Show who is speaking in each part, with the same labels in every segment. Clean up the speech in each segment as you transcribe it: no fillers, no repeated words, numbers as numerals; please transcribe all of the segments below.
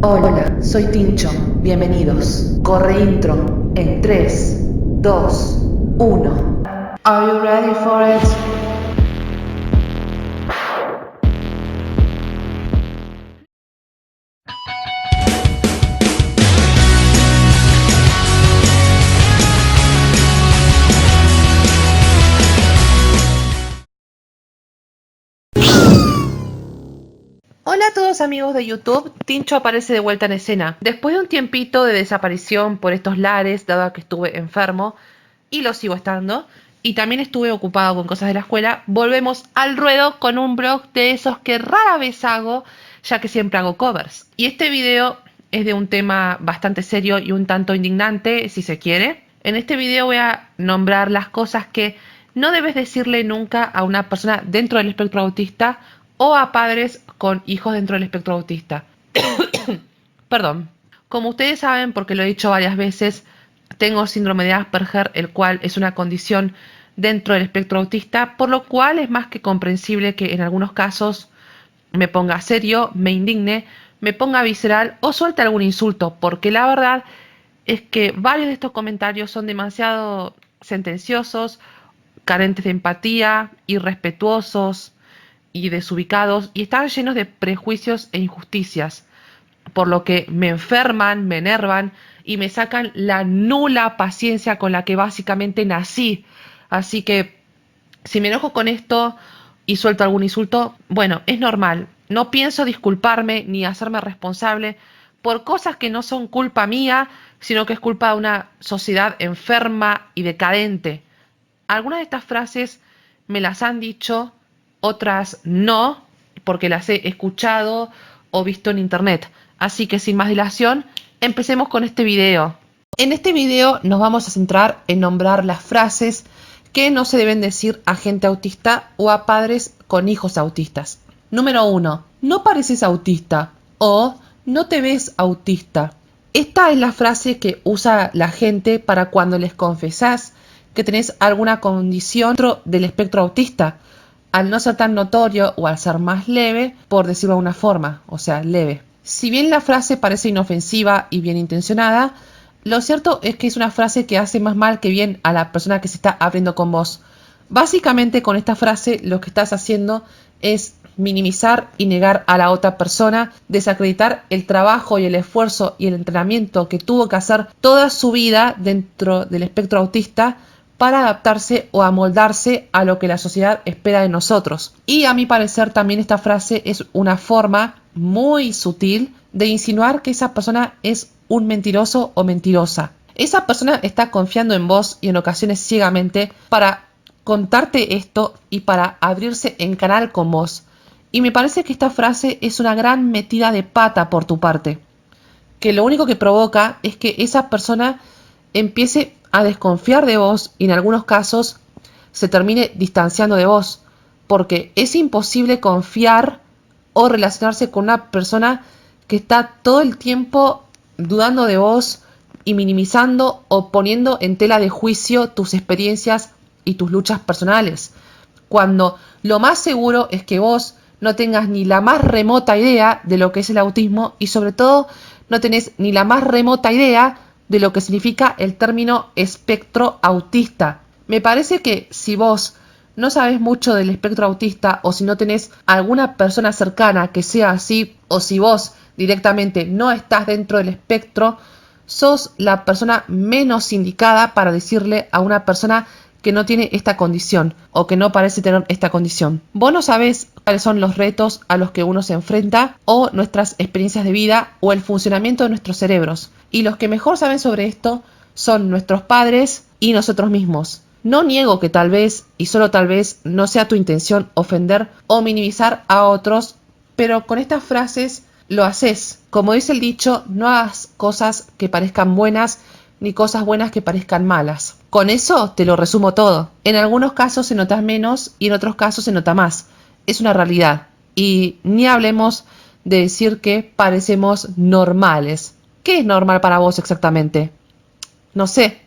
Speaker 1: Hola, soy Tincho. Bienvenidos. Corre intro en 3, 2, 1. Are you ready for it? Hola a todos amigos de YouTube, Tincho aparece de vuelta en escena. Después de un tiempito de desaparición por estos lares, dado que estuve enfermo, y lo sigo estando, y también estuve ocupado con cosas de la escuela, volvemos al ruedo con un blog de esos que rara vez hago, ya que siempre hago covers. Y este video es de un tema bastante serio y un tanto indignante, si se quiere. En este video voy a nombrar las cosas que no debes decirle nunca a una persona dentro del espectro autista o a padres con hijos dentro del espectro autista. Perdón. Como ustedes saben, porque lo he dicho varias veces, tengo síndrome de Asperger, el cual es una condición dentro del espectro autista, por lo cual es más que comprensible que en algunos casos me ponga serio, me indigne, me ponga visceral o suelte algún insulto, porque la verdad es que varios de estos comentarios son demasiado sentenciosos, carentes de empatía, irrespetuosos y desubicados, y están llenos de prejuicios e injusticias, por lo que me enferman, me enervan y me sacan la nula paciencia con la que básicamente nací. Así que si me enojo con esto y suelto algún insulto, bueno, es normal. No pienso disculparme ni hacerme responsable por cosas que no son culpa mía, sino que es culpa de una sociedad enferma y decadente. Algunas de estas frases me las han dicho, otras no, porque las he escuchado o visto en internet. Así que sin más dilación, empecemos con este video. En este video nos vamos a centrar en nombrar las frases que no se deben decir a gente autista o a padres con hijos autistas. Número 1. No pareces autista o no te ves autista. Esta es la frase que usa la gente para cuando les confesás que tenés alguna condición dentro del espectro autista, al no ser tan notorio o al ser más leve, por decirlo de una forma, o sea, leve. Si bien la frase parece inofensiva y bien intencionada, lo cierto es que es una frase que hace más mal que bien a la persona que se está abriendo con vos. Básicamente con esta frase lo que estás haciendo es minimizar y negar a la otra persona, desacreditar el trabajo y el esfuerzo y el entrenamiento que tuvo que hacer toda su vida dentro del espectro autista para adaptarse o amoldarse a lo que la sociedad espera de nosotros. Y a mi parecer también esta frase es una forma muy sutil de insinuar que esa persona es un mentiroso o mentirosa. Esa persona está confiando en vos y en ocasiones ciegamente para contarte esto y para abrirse en canal con vos. Y me parece que esta frase es una gran metida de pata por tu parte, que lo único que provoca es que esa persona empiece a desconfiar de vos y en algunos casos se termine distanciando de vos, porque es imposible confiar o relacionarse con una persona que está todo el tiempo dudando de vos y minimizando o poniendo en tela de juicio tus experiencias y tus luchas personales, cuando lo más seguro es que vos no tengas ni la más remota idea de lo que es el autismo y sobre todo no tenés ni la más remota idea de lo que significa el término espectro autista. Me parece que si vos no sabes mucho del espectro autista o si no tenés alguna persona cercana que sea así o si vos directamente no estás dentro del espectro, sos la persona menos indicada para decirle a una persona que no tiene esta condición o que no parece tener esta condición. Vos no sabés cuáles son los retos a los que uno se enfrenta o nuestras experiencias de vida o el funcionamiento de nuestros cerebros. Y los que mejor saben sobre esto son nuestros padres y nosotros mismos. No niego que tal vez, y solo tal vez, no sea tu intención ofender o minimizar a otros, pero con estas frases lo haces. Como dice el dicho, no hagas cosas que parezcan buenas ni cosas buenas que parezcan malas. Con eso te lo resumo todo. En algunos casos se nota menos y en otros casos se nota más. Es una realidad. Y ni hablemos de decir que parecemos normales. ¿Qué es normal para vos exactamente? No sé,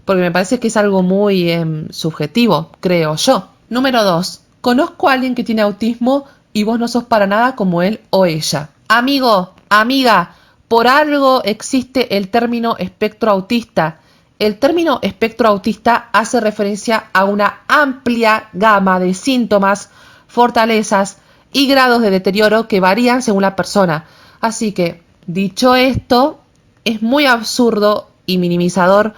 Speaker 1: porque me parece que es algo muy subjetivo, creo yo. Número 2. Conozco a alguien que tiene autismo y vos no sos para nada como él o ella. Amigo, amiga, Por algo existe el término espectro autista. El término espectro autista hace referencia a una amplia gama de síntomas, fortalezas y grados de deterioro que varían según la persona. Así que, dicho esto, es muy absurdo y minimizador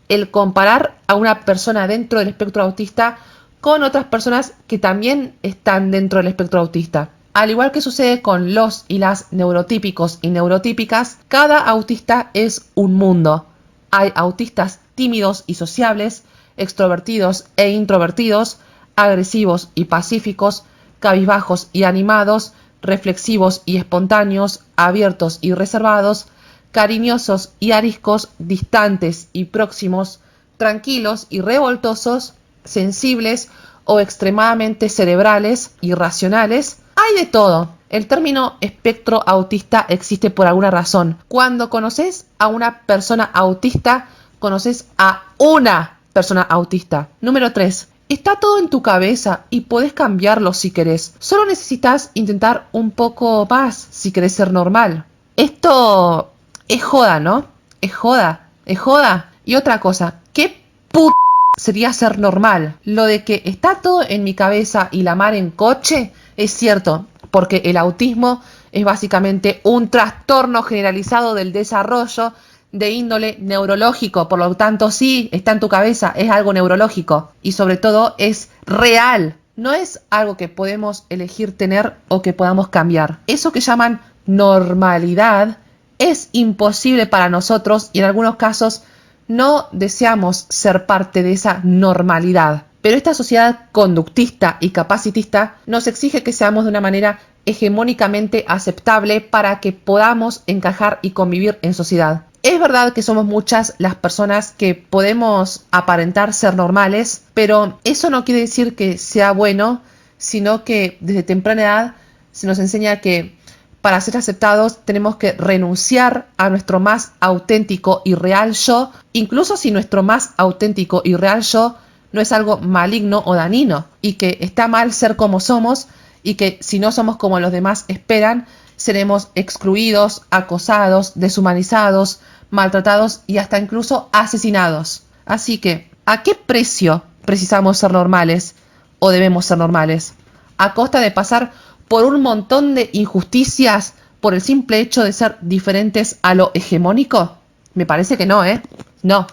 Speaker 1: el comparar a una persona dentro del espectro autista con otras personas que también están dentro del espectro autista. Al igual que sucede con los y las neurotípicos y neurotípicas, cada autista es un mundo. Hay autistas tímidos y sociables, extrovertidos e introvertidos, agresivos y pacíficos, cabizbajos y animados, reflexivos y espontáneos, abiertos y reservados, cariñosos y ariscos, distantes y próximos, tranquilos y revoltosos, sensibles o extremadamente cerebrales y racionales. Hay de todo. El término espectro autista existe por alguna razón. Cuando conoces a una persona autista, conoces a una persona autista. Número 3. Está todo en tu cabeza y podés cambiarlo si querés. Solo necesitas intentar un poco más si querés ser normal. Esto es joda, ¿no? Es joda. Es joda. Y otra cosa, ¿qué puta sería ser normal? Lo de que está todo en mi cabeza y la mar en coche es cierto, porque el autismo es básicamente un trastorno generalizado del desarrollo de índole neurológico, por lo tanto sí, está en tu cabeza, es algo neurológico y sobre todo es real, no es algo que podemos elegir tener o que podamos cambiar. Eso que llaman normalidad es imposible para nosotros y en algunos casos no deseamos ser parte de esa normalidad. Pero esta sociedad conductista y capacitista nos exige que seamos de una manera hegemónicamente aceptable para que podamos encajar y convivir en sociedad. Es verdad que somos muchas las personas que podemos aparentar ser normales, pero eso no quiere decir que sea bueno, sino que desde temprana edad se nos enseña que para ser aceptados tenemos que renunciar a nuestro más auténtico y real yo, incluso si nuestro más auténtico y real yo no es algo maligno o dañino, y que está mal ser como somos, y que si no somos como los demás esperan, seremos excluidos, acosados, deshumanizados, maltratados y hasta incluso asesinados. Así que, ¿a qué precio precisamos ser normales o debemos ser normales? ¿A costa de pasar por un montón de injusticias por el simple hecho de ser diferentes a lo hegemónico? Me parece que no, ¿eh? No.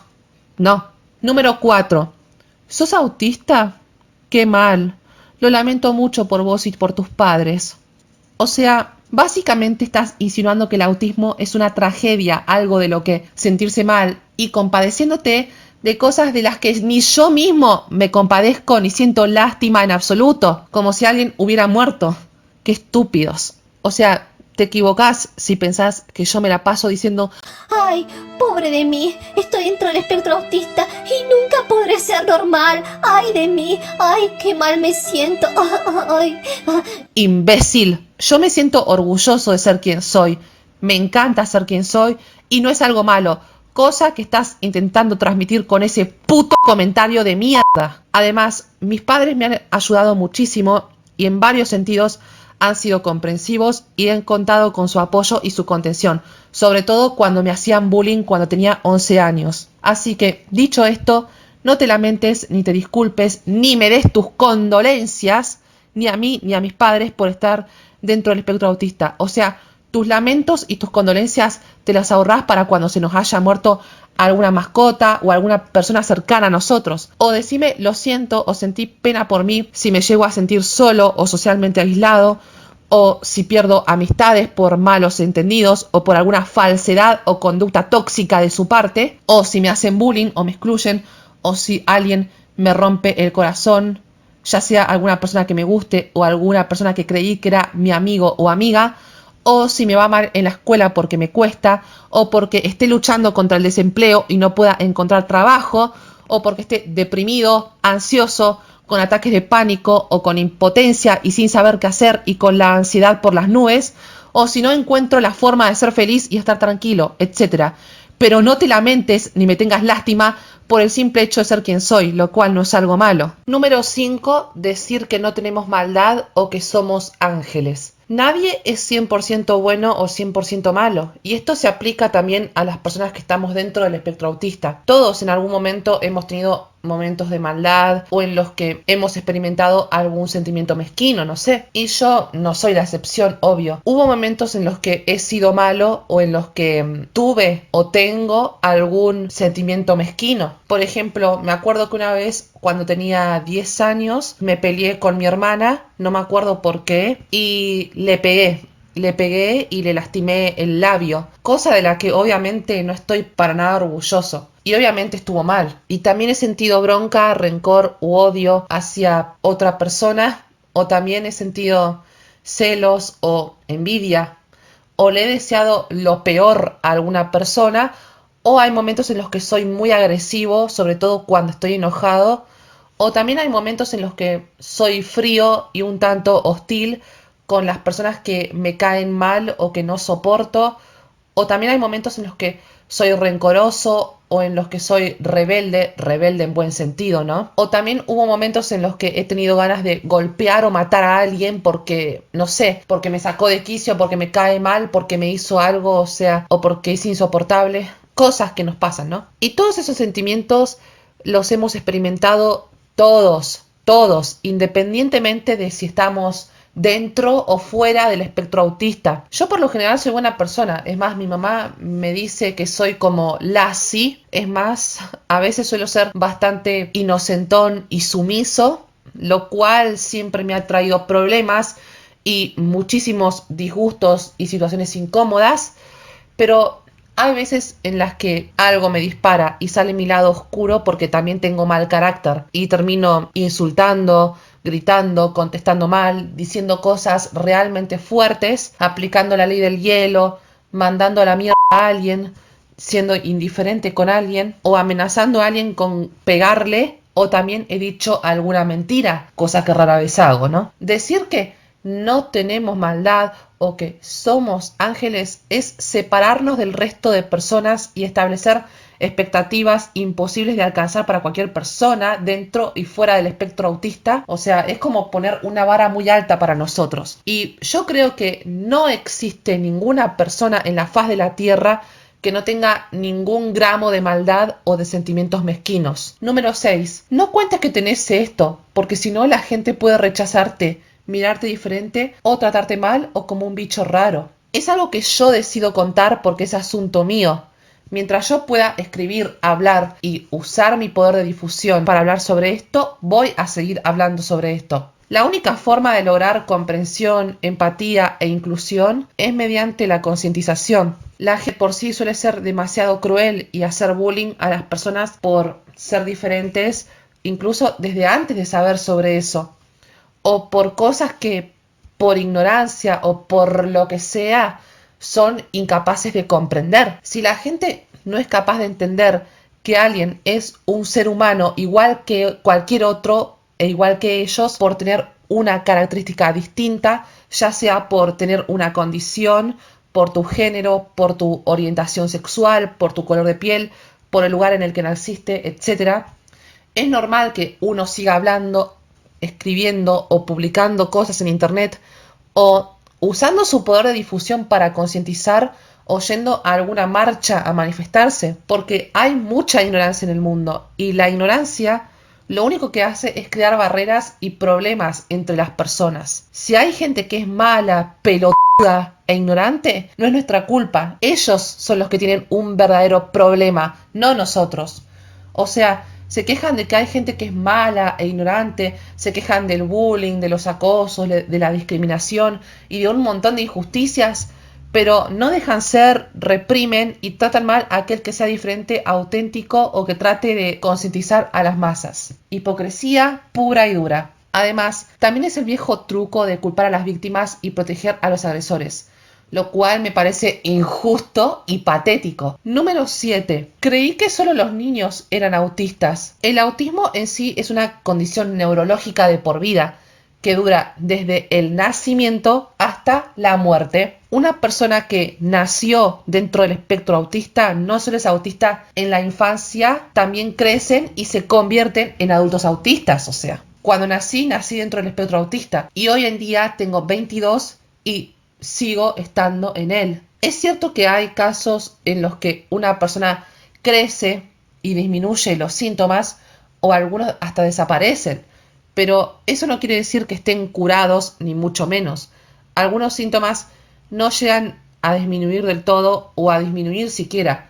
Speaker 1: Número 4. ¿Sos autista? Qué mal. Lo lamento mucho por vos y por tus padres. O sea, básicamente estás insinuando que el autismo es una tragedia, algo de lo que sentirse mal, y compadeciéndote de cosas de las que ni yo mismo me compadezco ni siento lástima en absoluto, como si alguien hubiera muerto. Qué estúpidos. O sea, te equivocás si pensás que yo me la paso diciendo
Speaker 2: ¡ay, pobre de mí! Estoy dentro del espectro autista y nunca podré ser normal. ¡Ay de mí! ¡Ay, qué mal me siento! ¡Ay!
Speaker 1: imbécil. Yo me siento orgulloso de ser quien soy. Me encanta ser quien soy y no es algo malo. Cosa que estás intentando transmitir con ese puto comentario de mierda. Además, mis padres me han ayudado muchísimo y en varios sentidos han sido comprensivos y han contado con su apoyo y su contención, sobre todo cuando me hacían bullying cuando tenía 11 años. Así que, dicho esto, no te lamentes, ni te disculpes, ni me des tus condolencias, ni a mí ni a mis padres por estar dentro del espectro autista. O sea, tus lamentos y tus condolencias te las ahorrás para cuando se nos haya muerto alguna mascota o alguna persona cercana a nosotros. O decime lo siento o sentí pena por mí si me llego a sentir solo o socialmente aislado, o si pierdo amistades por malos entendidos o por alguna falsedad o conducta tóxica de su parte, o si me hacen bullying o me excluyen, o si alguien me rompe el corazón, ya sea alguna persona que me guste o alguna persona que creí que era mi amigo o amiga, o si me va mal en la escuela porque me cuesta, o porque esté luchando contra el desempleo y no pueda encontrar trabajo, o porque esté deprimido, ansioso, con ataques de pánico o con impotencia y sin saber qué hacer y con la ansiedad por las nubes, o si no encuentro la forma de ser feliz y estar tranquilo, etc. Pero no te lamentes ni me tengas lástima por el simple hecho de ser quien soy, lo cual no es algo malo. Número 5. Decir que no tenemos maldad o que somos ángeles. Nadie es 100% bueno o 100% malo, y esto se aplica también a las personas que estamos dentro del espectro autista. Todos en algún momento hemos tenido momentos de maldad o en los que hemos experimentado algún sentimiento mezquino, no sé. Y yo no soy la excepción, obvio. Hubo momentos en los que he sido malo o en los que tuve o tengo algún sentimiento mezquino. Por ejemplo, me acuerdo que una vez cuando tenía 10 años me peleé con mi hermana, no me acuerdo por qué, y le pegué y le lastimé el labio, cosa de la que obviamente no estoy para nada orgulloso. Y obviamente estuvo mal. Y también he sentido bronca, rencor u odio hacia otra persona, o también he sentido celos o envidia, o le he deseado lo peor a alguna persona, o hay momentos en los que soy muy agresivo, sobre todo cuando estoy enojado, o también hay momentos en los que soy frío y un tanto hostil con las personas que me caen mal o que no soporto, o también hay momentos en los que soy rencoroso o en los que soy rebelde en buen sentido, ¿no? O también hubo momentos en los que he tenido ganas de golpear o matar a alguien porque, no sé, porque me sacó de quicio, porque me cae mal, porque me hizo algo, o sea, o porque es insoportable. Cosas que nos pasan, ¿no? Y todos esos sentimientos los hemos experimentado todos, independientemente de si estamos dentro o fuera del espectro autista. Yo por lo general soy buena persona, es más, mi mamá me dice que soy como Lassie, es más, a veces suelo ser bastante inocentón y sumiso, lo cual siempre me ha traído problemas y muchísimos disgustos y situaciones incómodas, pero hay veces en las que algo me dispara y sale mi lado oscuro porque también tengo mal carácter y termino insultando, gritando, contestando mal, diciendo cosas realmente fuertes, aplicando la ley del hielo, mandando a la mierda a alguien, siendo indiferente con alguien o amenazando a alguien con pegarle, o también he dicho alguna mentira, cosa que rara vez hago, ¿no? Decir que no tenemos maldad o que somos ángeles es separarnos del resto de personas y establecer expectativas imposibles de alcanzar para cualquier persona dentro y fuera del espectro autista. O sea, es como poner una vara muy alta para nosotros. Y yo creo que no existe ninguna persona en la faz de la tierra que no tenga ningún gramo de maldad o de sentimientos mezquinos. Número 6. No cuentes que tenés esto, porque si no la gente puede rechazarte, mirarte diferente o tratarte mal o como un bicho raro. Es algo que yo decido contar porque es asunto mío. Mientras yo pueda escribir, hablar y usar mi poder de difusión para hablar sobre esto, voy a seguir hablando sobre esto. La única forma de lograr comprensión, empatía e inclusión es mediante la concientización. La gente por sí suele ser demasiado cruel y hacer bullying a las personas por ser diferentes, incluso desde antes de saber sobre eso, o por cosas que por ignorancia o por lo que sea son incapaces de comprender. Si la gente no es capaz de entender que alguien es un ser humano igual que cualquier otro e igual que ellos por tener una característica distinta, ya sea por tener una condición, por tu género, por tu orientación sexual, por tu color de piel, por el lugar en el que naciste, etc., es normal que uno siga hablando, escribiendo o publicando cosas en internet o usando su poder de difusión para concientizar o yendo a alguna marcha a manifestarse, porque hay mucha ignorancia en el mundo y la ignorancia lo único que hace es crear barreras y problemas entre las personas. Si hay gente que es mala, pelotuda e ignorante, no es nuestra culpa. Ellos son los que tienen un verdadero problema, no nosotros. O sea, se quejan de que hay gente que es mala e ignorante, se quejan del bullying, de los acosos, de la discriminación y de un montón de injusticias, pero no dejan ser, reprimen y tratan mal a aquel que sea diferente, auténtico o que trate de concientizar a las masas. Hipocresía pura y dura. Además, también es el viejo truco de culpar a las víctimas y proteger a los agresores, lo cual me parece injusto y patético. Número 7. Creí que solo los niños eran autistas. El autismo en sí es una condición neurológica de por vida, que dura desde el nacimiento hasta la muerte. Una persona que nació dentro del espectro autista no solo es autista en la infancia, también crecen y se convierten en adultos autistas. O sea, cuando nací dentro del espectro autista y hoy en día tengo 22 y sigo estando en él. Es cierto que hay casos en los que una persona crece y disminuye los síntomas o algunos hasta desaparecen, pero eso no quiere decir que estén curados ni mucho menos. Algunos síntomas no llegan a disminuir del todo o a disminuir siquiera.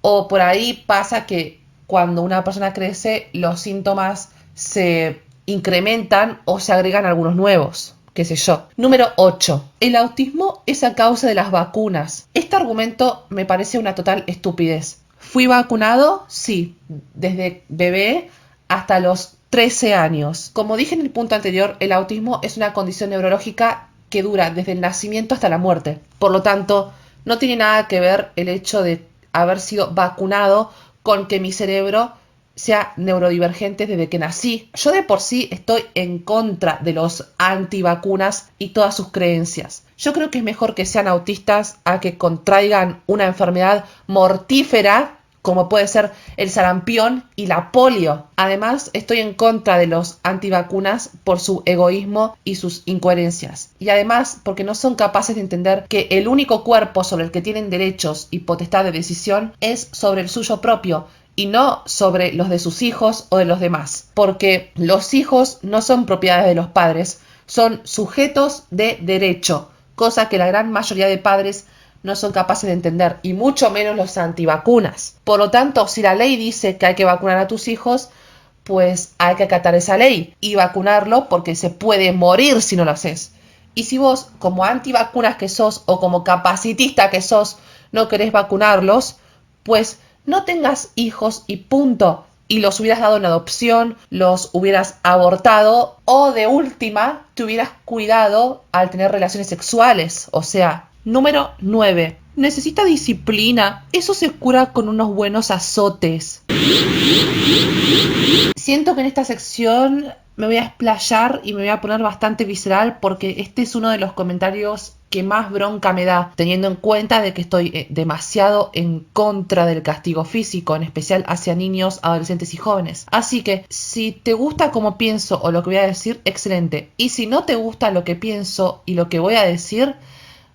Speaker 1: O por ahí pasa que cuando una persona crece los síntomas se incrementan o se agregan algunos nuevos, qué sé yo. Número 8. El autismo es a causa de las vacunas. Este argumento me parece una total estupidez. ¿Fui vacunado? Sí, desde bebé hasta los 13 años. Como dije en el punto anterior, el autismo es una condición neurológica que dura desde el nacimiento hasta la muerte. Por lo tanto, no tiene nada que ver el hecho de haber sido vacunado con que mi cerebro sea neurodivergente desde que nací. Yo de por sí estoy en contra de los antivacunas y todas sus creencias. Yo creo que es mejor que sean autistas a que contraigan una enfermedad mortífera como puede ser el sarampión y la polio. Además, estoy en contra de los antivacunas por su egoísmo y sus incoherencias. Y además, porque no son capaces de entender que el único cuerpo sobre el que tienen derechos y potestad de decisión es sobre el suyo propio y no sobre los de sus hijos o de los demás. Porque los hijos no son propiedades de los padres, son sujetos de derecho, cosa que la gran mayoría de padres no son capaces de entender, y mucho menos los antivacunas. Por lo tanto, si la ley dice que hay que vacunar a tus hijos, pues hay que acatar esa ley y vacunarlo porque se puede morir si no lo haces. Y si vos, como antivacunas que sos o como capacitista que sos, no querés vacunarlos, pues no tengas hijos y punto. Y los hubieras dado en adopción, los hubieras abortado o de última te hubieras cuidado al tener relaciones sexuales. O sea, número 9. Necesita disciplina. Eso se cura con unos buenos azotes. Siento que en esta sección me voy a explayar y me voy a poner bastante visceral porque este es uno de los comentarios que más bronca me da, teniendo en cuenta de que estoy demasiado en contra del castigo físico, en especial hacia niños, adolescentes y jóvenes. Así que, si te gusta como pienso o lo que voy a decir, excelente. Y si no te gusta lo que pienso y lo que voy a decir,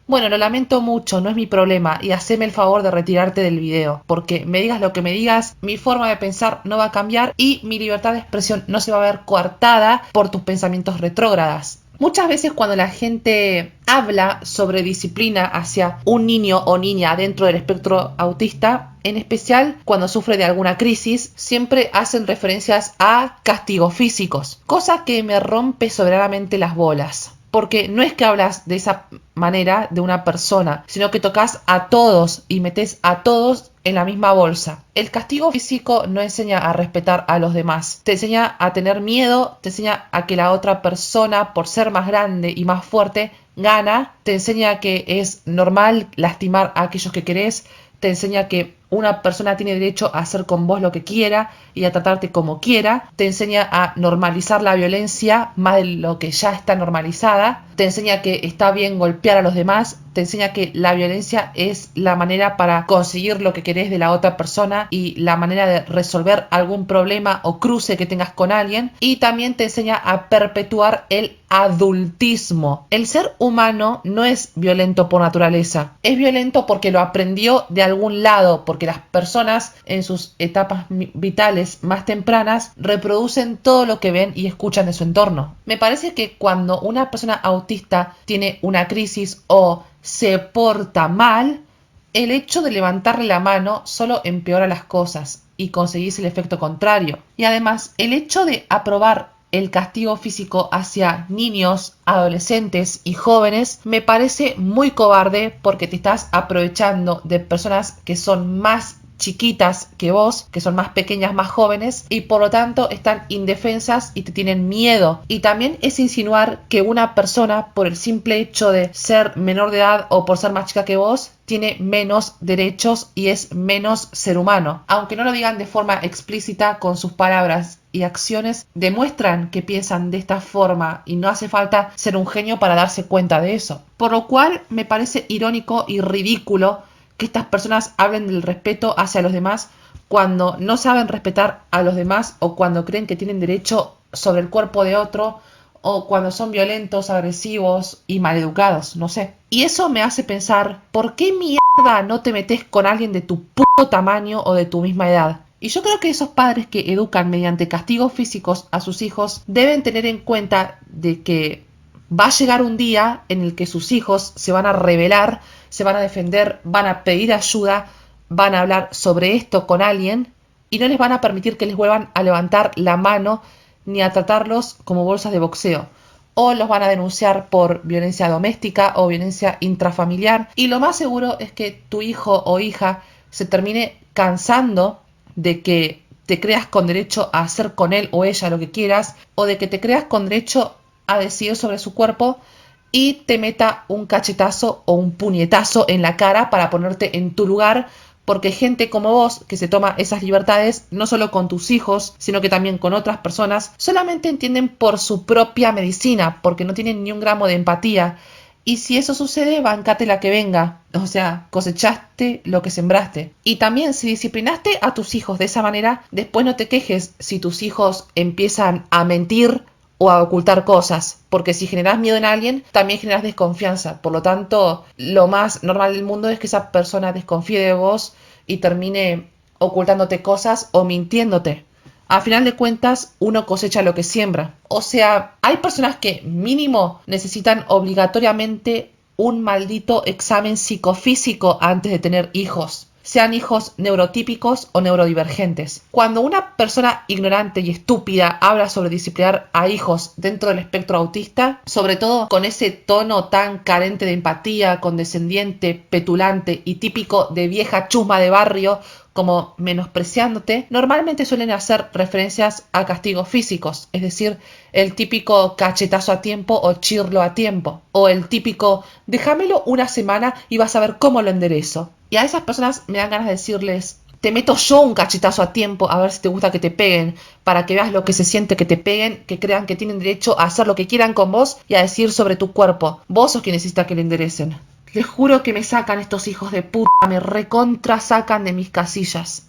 Speaker 1: bueno, lo lamento mucho, no es mi problema y haceme el favor de retirarte del video, porque me digas lo que me digas, mi forma de pensar no va a cambiar y mi libertad de expresión no se va a ver coartada por tus pensamientos retrógradas. Muchas veces cuando la gente habla sobre disciplina hacia un niño o niña dentro del espectro autista, en especial cuando sufre de alguna crisis, siempre hacen referencias a castigos físicos, cosa que me rompe soberanamente las bolas. Porque no es que hablas de esa manera de una persona, sino que tocas a todos y metes a todos en la misma bolsa. El castigo físico no enseña a respetar a los demás. Te enseña a tener miedo, te enseña a que la otra persona, por ser más grande y más fuerte, gana. Te enseña que es normal lastimar a aquellos que querés. Te enseña que una persona tiene derecho a hacer con vos lo que quiera y a tratarte como quiera. Te enseña a normalizar la violencia más de lo que ya está normalizada. Te enseña que está bien golpear a los demás. Te enseña que la violencia es la manera para conseguir lo que querés de la otra persona y la manera de resolver algún problema o cruce que tengas con alguien. Y también te enseña a perpetuar el adultismo. El ser humano no es violento por naturaleza. Es violento porque lo aprendió de algún lado, porque las personas en sus etapas vitales más tempranas reproducen todo lo que ven y escuchan de su entorno. Me parece que cuando una persona autista tiene una crisis o se porta mal, el hecho de levantarle la mano solo empeora las cosas y conseguís el efecto contrario. Y además, el hecho de aprobar el castigo físico hacia niños, adolescentes y jóvenes me parece muy cobarde porque te estás aprovechando de personas que son más chiquitas que vos, que son más pequeñas, más jóvenes y por lo tanto están indefensas y te tienen miedo. Y también es insinuar que una persona por el simple hecho de ser menor de edad o por ser más chica que vos tiene menos derechos y es menos ser humano. Aunque no lo digan de forma explícita, con sus palabras y acciones demuestran que piensan de esta forma y no hace falta ser un genio para darse cuenta de eso. Por lo cual me parece irónico y ridículo que estas personas hablen del respeto hacia los demás cuando no saben respetar a los demás o cuando creen que tienen derecho sobre el cuerpo de otro o cuando son violentos, agresivos y maleducados, no sé. Y eso me hace pensar, ¿por qué mierda no te metes con alguien de tu puto tamaño o de tu misma edad? Y yo creo que esos padres que educan mediante castigos físicos a sus hijos deben tener en cuenta de que va a llegar un día en el que sus hijos se van a rebelar, se van a defender, van a pedir ayuda, van a hablar sobre esto con alguien y no les van a permitir que les vuelvan a levantar la mano ni a tratarlos como bolsas de boxeo. O los van a denunciar por violencia doméstica o violencia intrafamiliar. Y lo más seguro es que tu hijo o hija se termine cansando de que te creas con derecho a hacer con él o ella lo que quieras, o de que te creas con derecho a decidir sobre su cuerpo y te meta un cachetazo o un puñetazo en la cara para ponerte en tu lugar, porque gente como vos que se toma esas libertades, no solo con tus hijos, sino que también con otras personas, solamente entienden por su propia medicina, porque no tienen ni un gramo de empatía. Y si eso sucede, bancate la que venga. O sea, cosechaste lo que sembraste. Y también, si disciplinaste a tus hijos de esa manera, después no te quejes si tus hijos empiezan a mentir o a ocultar cosas. Porque si generas miedo en alguien, también generas desconfianza. Por lo tanto, lo más normal del mundo es que esa persona desconfíe de vos y termine ocultándote cosas o mintiéndote. A final de cuentas, uno cosecha lo que siembra. O sea, hay personas que mínimo necesitan obligatoriamente un maldito examen psicofísico antes de tener hijos, sean hijos neurotípicos o neurodivergentes. Cuando una persona ignorante y estúpida habla sobre disciplinar a hijos dentro del espectro autista, sobre todo con ese tono tan carente de empatía, condescendiente, petulante y típico de vieja chusma de barrio, como menospreciándote, normalmente suelen hacer referencias a castigos físicos, es decir, el típico cachetazo a tiempo o chirlo a tiempo, o el típico déjamelo una semana y vas a ver cómo lo enderezo. Y a esas personas me dan ganas de decirles, te meto yo un cachetazo a tiempo a ver si te gusta que te peguen, para que veas lo que se siente que te peguen, que crean que tienen derecho a hacer lo que quieran con vos y a decir sobre tu cuerpo. Vos sos quien necesita que le enderecen. Les juro que me sacan estos hijos de puta, me recontra sacan de mis casillas.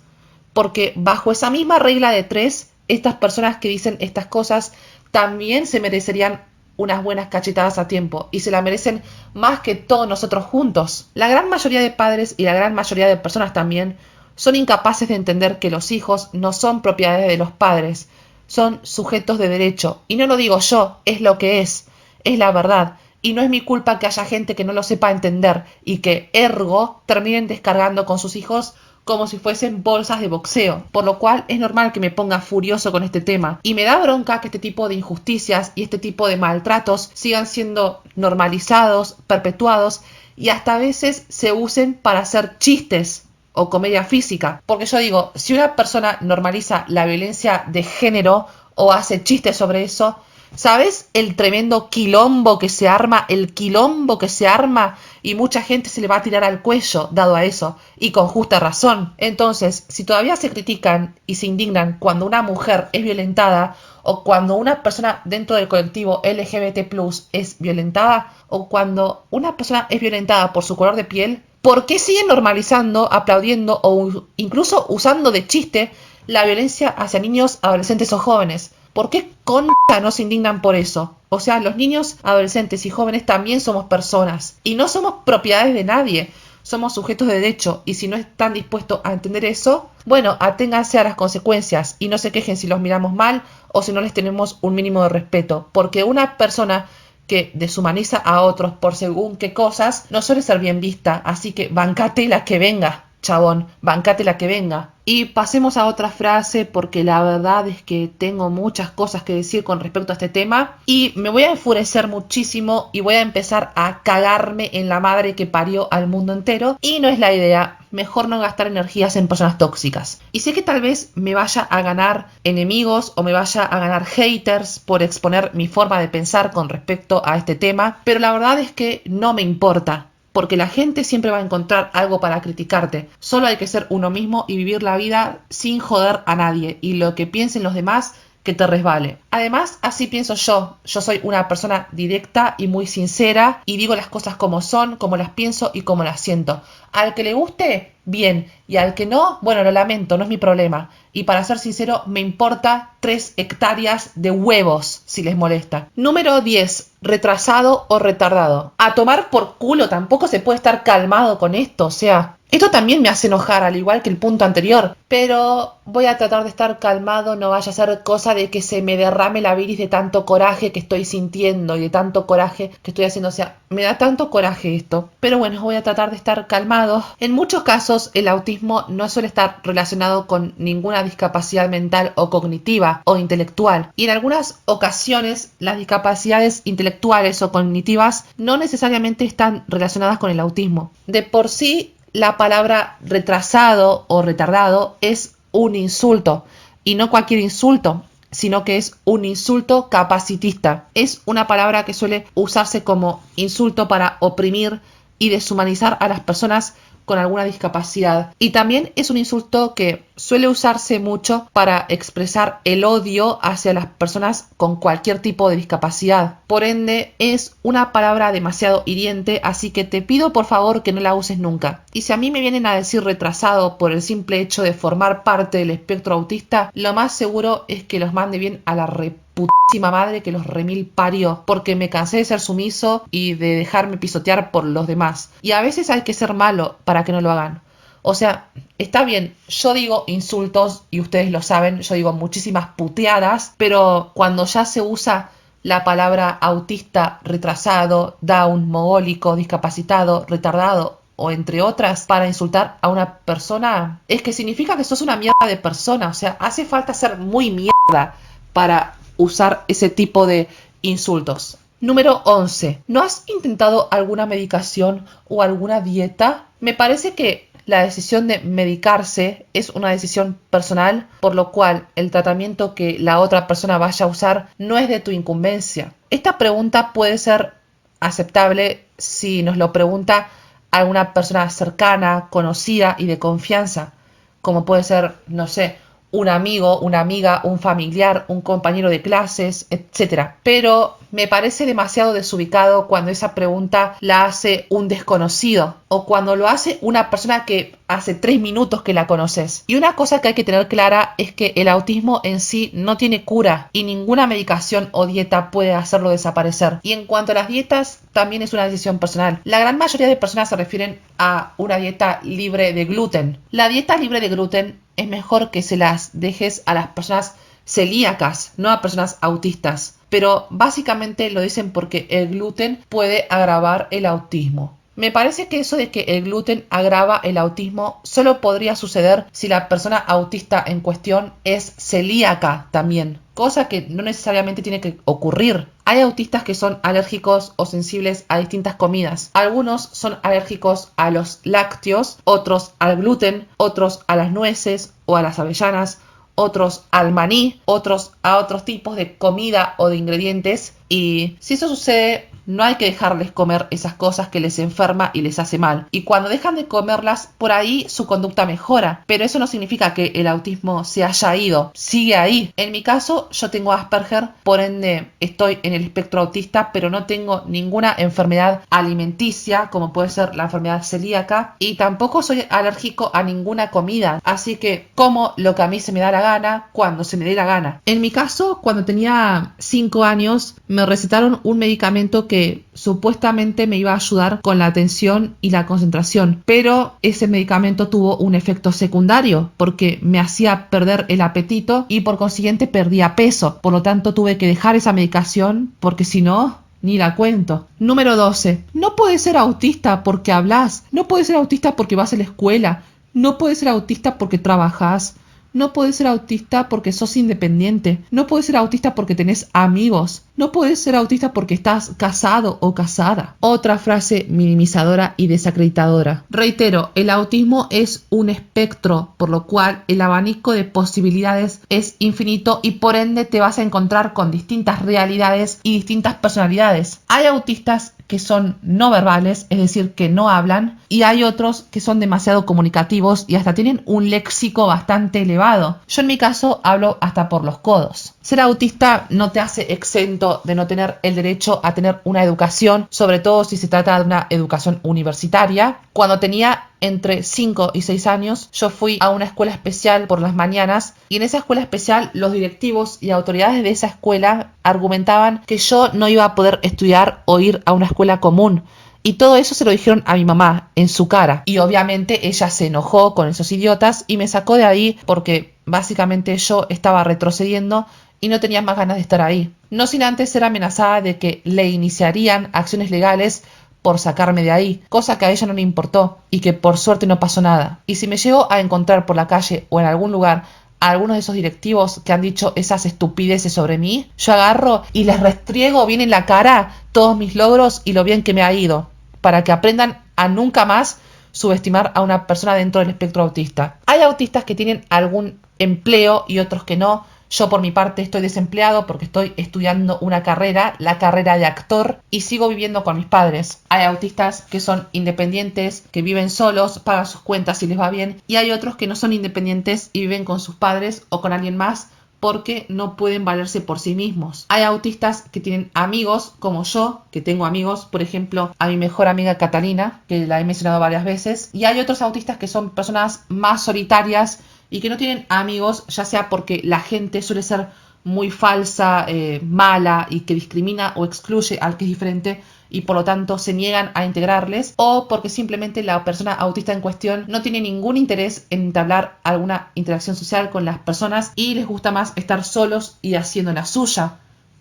Speaker 1: Porque bajo esa misma regla de 3, estas personas que dicen estas cosas también se merecerían unas buenas cachetadas a tiempo. Y se la merecen más que todos nosotros juntos. La gran mayoría de padres y la gran mayoría de personas también son incapaces de entender que los hijos no son propiedades de los padres. Son sujetos de derecho. Y no lo digo yo, es lo que es la verdad. Y no es mi culpa que haya gente que no lo sepa entender y que, ergo, terminen descargando con sus hijos como si fuesen bolsas de boxeo. Por lo cual es normal que me ponga furioso con este tema. Y me da bronca que este tipo de injusticias y este tipo de maltratos sigan siendo normalizados, perpetuados y hasta a veces se usen para hacer chistes o comedia física. Porque yo digo, si una persona normaliza la violencia de género o hace chistes sobre eso, ¿sabes el tremendo quilombo que se arma? El quilombo que se arma y mucha gente se le va a tirar al cuello dado a eso, y con justa razón. Entonces, si todavía se critican y se indignan cuando una mujer es violentada, o cuando una persona dentro del colectivo LGBT+ es violentada, o cuando una persona es violentada por su color de piel, ¿por qué siguen normalizando, aplaudiendo o incluso usando de chiste la violencia hacia niños, adolescentes o jóvenes? ¿Por qué concha no se indignan por eso? O sea, los niños, adolescentes y jóvenes también somos personas y no somos propiedades de nadie. Somos sujetos de derecho y si no están dispuestos a entender eso, bueno, aténganse a las consecuencias y no se quejen si los miramos mal o si no les tenemos un mínimo de respeto. Porque una persona que deshumaniza a otros por según qué cosas no suele ser bien vista. Así que bancate la que venga, chabón, bancate la que venga. Y pasemos a otra frase porque la verdad es que tengo muchas cosas que decir con respecto a este tema y me voy a enfurecer muchísimo y voy a empezar a cagarme en la madre que parió al mundo entero y no es la idea. Mejor no gastar energías en personas tóxicas. Y sé que tal vez me vaya a ganar enemigos o me vaya a ganar haters por exponer mi forma de pensar con respecto a este tema, pero la verdad es que no me importa. Porque la gente siempre va a encontrar algo para criticarte. Solo hay que ser uno mismo y vivir la vida sin joder a nadie. Y lo que piensen los demás, que te resbale. Además, así pienso yo. Yo soy una persona directa y muy sincera y digo las cosas como son, como las pienso y como las siento. Al que le guste, bien. Y al que no, bueno, lo lamento, no es mi problema. Y para ser sincero, me importa 3 hectáreas de huevos si les molesta. Número 10. Retrasado o retardado. A tomar por culo, tampoco se puede estar calmado con esto, o sea... Esto también me hace enojar, al igual que el punto anterior, pero voy a tratar de estar calmado, no vaya a ser cosa de que se me derrame la bilis de tanto coraje que estoy sintiendo y de tanto coraje que estoy haciendo. O sea, me da tanto coraje esto. Pero bueno, voy a tratar de estar calmado. En muchos casos, el autismo no suele estar relacionado con ninguna discapacidad mental o cognitiva o intelectual. Y en algunas ocasiones, las discapacidades intelectuales o cognitivas no necesariamente están relacionadas con el autismo. De por sí, la palabra retrasado o retardado es un insulto, y no cualquier insulto, sino que es un insulto capacitista. Es una palabra que suele usarse como insulto para oprimir y deshumanizar a las personas con alguna discapacidad. Y también es un insulto que suele usarse mucho para expresar el odio hacia las personas con cualquier tipo de discapacidad. Por ende, es una palabra demasiado hiriente, así que te pido por favor que no la uses nunca. Y si a mí me vienen a decir retrasado por el simple hecho de formar parte del espectro autista, lo más seguro es que los mande bien a la putísima madre que los remil parió, porque me cansé de ser sumiso y de dejarme pisotear por los demás. Y a veces hay que ser malo para que no lo hagan. O sea, está bien, yo digo insultos y ustedes lo saben, yo digo muchísimas puteadas, pero cuando ya se usa la palabra autista, retrasado, down, mogólico, discapacitado, retardado o entre otras para insultar a una persona, es que significa que sos una mierda de persona. O sea, hace falta ser muy mierda para usar ese tipo de insultos. Número 11. ¿No has intentado alguna medicación o alguna dieta? Me parece que la decisión de medicarse es una decisión personal, por lo cual el tratamiento que la otra persona vaya a usar no es de tu incumbencia. Esta pregunta puede ser aceptable si nos lo pregunta alguna persona cercana, conocida y de confianza, como puede ser, no sé, un amigo, una amiga, un familiar, un compañero de clases, etc. Pero me parece demasiado desubicado cuando esa pregunta la hace un desconocido o cuando lo hace una persona que hace 3 minutos que la conoces. Y una cosa que hay que tener clara es que el autismo en sí no tiene cura y ninguna medicación o dieta puede hacerlo desaparecer. Y en cuanto a las dietas, también es una decisión personal. La gran mayoría de personas se refieren a una dieta libre de gluten. La dieta libre de gluten es mejor que se las dejes a las personas celíacas, no a personas autistas. Pero básicamente lo dicen porque el gluten puede agravar el autismo. Me parece que eso de que el gluten agrava el autismo solo podría suceder si la persona autista en cuestión es celíaca también, cosa que no necesariamente tiene que ocurrir. Hay autistas que son alérgicos o sensibles a distintas comidas. Algunos son alérgicos a los lácteos, otros al gluten, otros a las nueces o a las avellanas, otros al maní, otros a otros tipos de comida o de ingredientes. Y si eso sucede, no hay que dejarles comer esas cosas que les enferma y les hace mal. Y cuando dejan de comerlas, por ahí su conducta mejora. Pero eso no significa que el autismo se haya ido. Sigue ahí. En mi caso, yo tengo Asperger, por ende estoy en el espectro autista, pero no tengo ninguna enfermedad alimenticia, como puede ser la enfermedad celíaca. Y tampoco soy alérgico a ninguna comida. Así que como lo que a mí se me da la gana, cuando se me dé la gana. En mi caso, cuando tenía 5 años, me recetaron un medicamento que supuestamente me iba a ayudar con la atención y la concentración, pero ese medicamento tuvo un efecto secundario porque me hacía perder el apetito y por consiguiente perdía peso. Por lo tanto tuve que dejar esa medicación porque si no, ni la cuento. Número 12. No puedes ser autista porque hablas, no puedes ser autista porque vas a la escuela, no puedes ser autista porque trabajas. No puedes ser autista porque sos independiente. No puedes ser autista porque tenés amigos. No puedes ser autista porque estás casado o casada. Otra frase minimizadora y desacreditadora. Reitero, el autismo es un espectro, por lo cual el abanico de posibilidades es infinito y por ende te vas a encontrar con distintas realidades y distintas personalidades. Hay autistas que son no verbales, es decir, que no hablan, y hay otros que son demasiado comunicativos y hasta tienen un léxico bastante elevado. Yo en mi caso hablo hasta por los codos. Ser autista no te hace exento de no tener el derecho a tener una educación, sobre todo si se trata de una educación universitaria. Cuando tenía entre 5 y 6 años, yo fui a una escuela especial por las mañanas y en esa escuela especial los directivos y autoridades de esa escuela argumentaban que yo no iba a poder estudiar o ir a una escuela común. Y todo eso se lo dijeron a mi mamá en su cara. Y obviamente ella se enojó con esos idiotas y me sacó de ahí porque básicamente yo estaba retrocediendo y no tenía más ganas de estar ahí. No sin antes ser amenazada de que le iniciarían acciones legales por sacarme de ahí, cosa que a ella no le importó y que por suerte no pasó nada. Y si me llego a encontrar por la calle o en algún lugar a algunos de esos directivos que han dicho esas estupideces sobre mí, yo agarro y les restriego bien en la cara todos mis logros y lo bien que me ha ido, para que aprendan a nunca más subestimar a una persona dentro del espectro autista. Hay autistas que tienen algún empleo y otros que no. Yo por mi parte estoy desempleado porque estoy estudiando una carrera, la carrera de actor, y sigo viviendo con mis padres. Hay autistas que son independientes, que viven solos, pagan sus cuentas si les va bien, y hay otros que no son independientes y viven con sus padres o con alguien más porque no pueden valerse por sí mismos. Hay autistas que tienen amigos, como yo, que tengo amigos, por ejemplo, a mi mejor amiga Catalina, que la he mencionado varias veces, y hay otros autistas que son personas más solitarias y que no tienen amigos, ya sea porque la gente suele ser muy falsa, mala y que discrimina o excluye al que es diferente y por lo tanto se niegan a integrarles, o porque simplemente la persona autista en cuestión no tiene ningún interés en entablar alguna interacción social con las personas y les gusta más estar solos y haciendo la suya,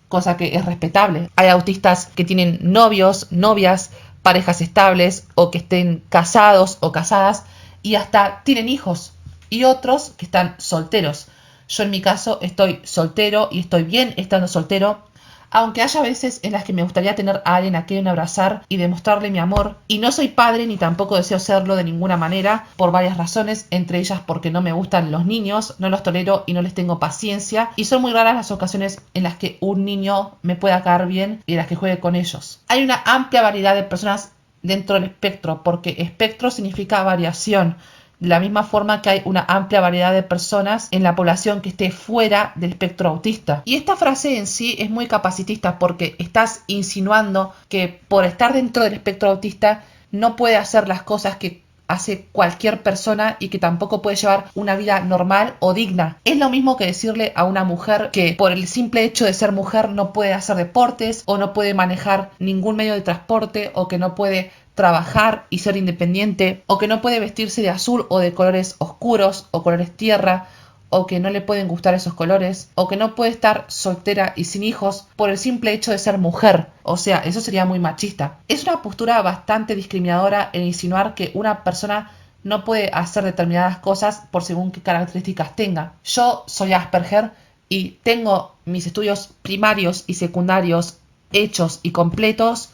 Speaker 1: cosa que es respetable. Hay autistas que tienen novios, novias, parejas estables o que estén casados o casadas y hasta tienen hijos, y otros que están solteros. Yo en mi caso estoy soltero y estoy bien estando soltero, aunque haya veces en las que me gustaría tener a alguien a quien abrazar y demostrarle mi amor, y no soy padre ni tampoco deseo serlo de ninguna manera, por varias razones, entre ellas porque no me gustan los niños, no los tolero y no les tengo paciencia, y son muy raras las ocasiones en las que un niño me pueda caer bien y en las que juegue con ellos. Hay una amplia variedad de personas dentro del espectro, porque espectro significa variación, de la misma forma que hay una amplia variedad de personas en la población que esté fuera del espectro autista. Y esta frase en sí es muy capacitista porque estás insinuando que por estar dentro del espectro autista no puede hacer las cosas que hace cualquier persona y que tampoco puede llevar una vida normal o digna. Es lo mismo que decirle a una mujer que por el simple hecho de ser mujer no puede hacer deportes o no puede manejar ningún medio de transporte o que no puede trabajar y ser independiente o que no puede vestirse de azul o de colores oscuros o colores tierra o que no le pueden gustar esos colores o que no puede estar soltera y sin hijos por el simple hecho de ser mujer. O sea, eso sería muy machista. Es una postura bastante discriminadora el insinuar que una persona no puede hacer determinadas cosas por según qué características tenga. Yo soy Asperger y tengo mis estudios primarios y secundarios hechos y completos.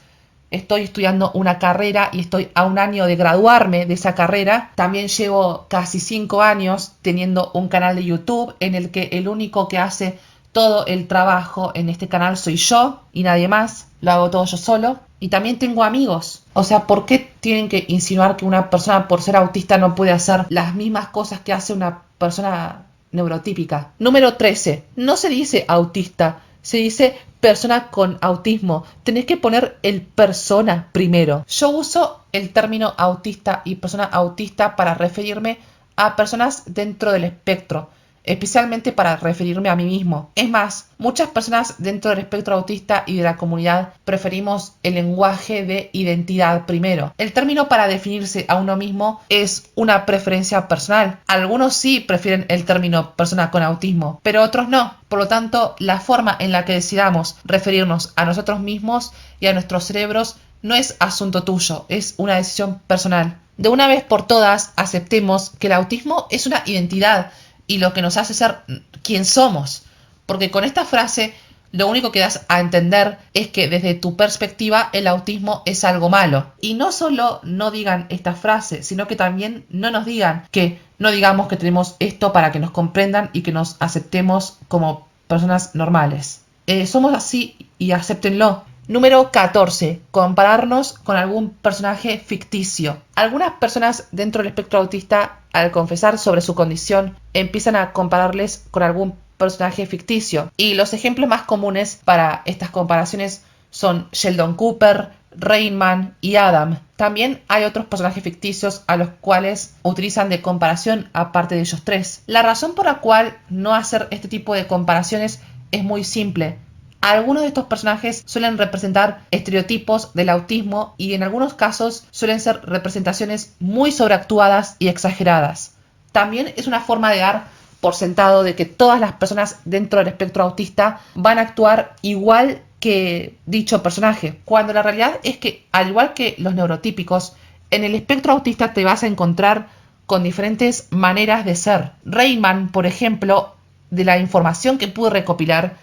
Speaker 1: Estoy estudiando una carrera y estoy a un año de graduarme de esa carrera. También llevo casi 5 años teniendo un canal de YouTube en el que el único que hace todo el trabajo en este canal soy yo y nadie más. Lo hago todo yo solo. Y también tengo amigos. O sea, ¿por qué tienen que insinuar que una persona por ser autista no puede hacer las mismas cosas que hace una persona neurotípica? Número 13. No se dice autista, se dice persona con autismo. Tenés que poner el persona primero. Yo uso el término autista y persona autista para referirme a personas dentro del espectro, especialmente para referirme a mí mismo. Es más, muchas personas dentro del espectro autista y de la comunidad preferimos el lenguaje de identidad primero. El término para definirse a uno mismo es una preferencia personal. Algunos sí prefieren el término persona con autismo, pero otros no. Por lo tanto, la forma en la que decidamos referirnos a nosotros mismos y a nuestros cerebros no es asunto tuyo, es una decisión personal. De una vez por todas, aceptemos que el autismo es una identidad y lo que nos hace ser quien somos. Porque con esta frase lo único que das a entender es que desde tu perspectiva el autismo es algo malo. Y no solo no digan esta frase, sino que también no nos digan que no digamos que tenemos esto para que nos comprendan y que nos aceptemos como personas normales. Somos así y acéptenlo. Número 14. Compararnos con algún personaje ficticio. Algunas personas dentro del espectro autista, al confesar sobre su condición, empiezan a compararles con algún personaje ficticio. Y los ejemplos más comunes para estas comparaciones son Sheldon Cooper, Rain Man y Adam. También hay otros personajes ficticios a los cuales utilizan de comparación aparte de ellos tres. La razón por la cual no hacer este tipo de comparaciones es muy simple. Algunos de estos personajes suelen representar estereotipos del autismo y en algunos casos suelen ser representaciones muy sobreactuadas y exageradas. También es una forma de dar por sentado de que todas las personas dentro del espectro autista van a actuar igual que dicho personaje, cuando la realidad es que, al igual que los neurotípicos, en el espectro autista te vas a encontrar con diferentes maneras de ser. Rayman, por ejemplo, de la información que pude recopilar,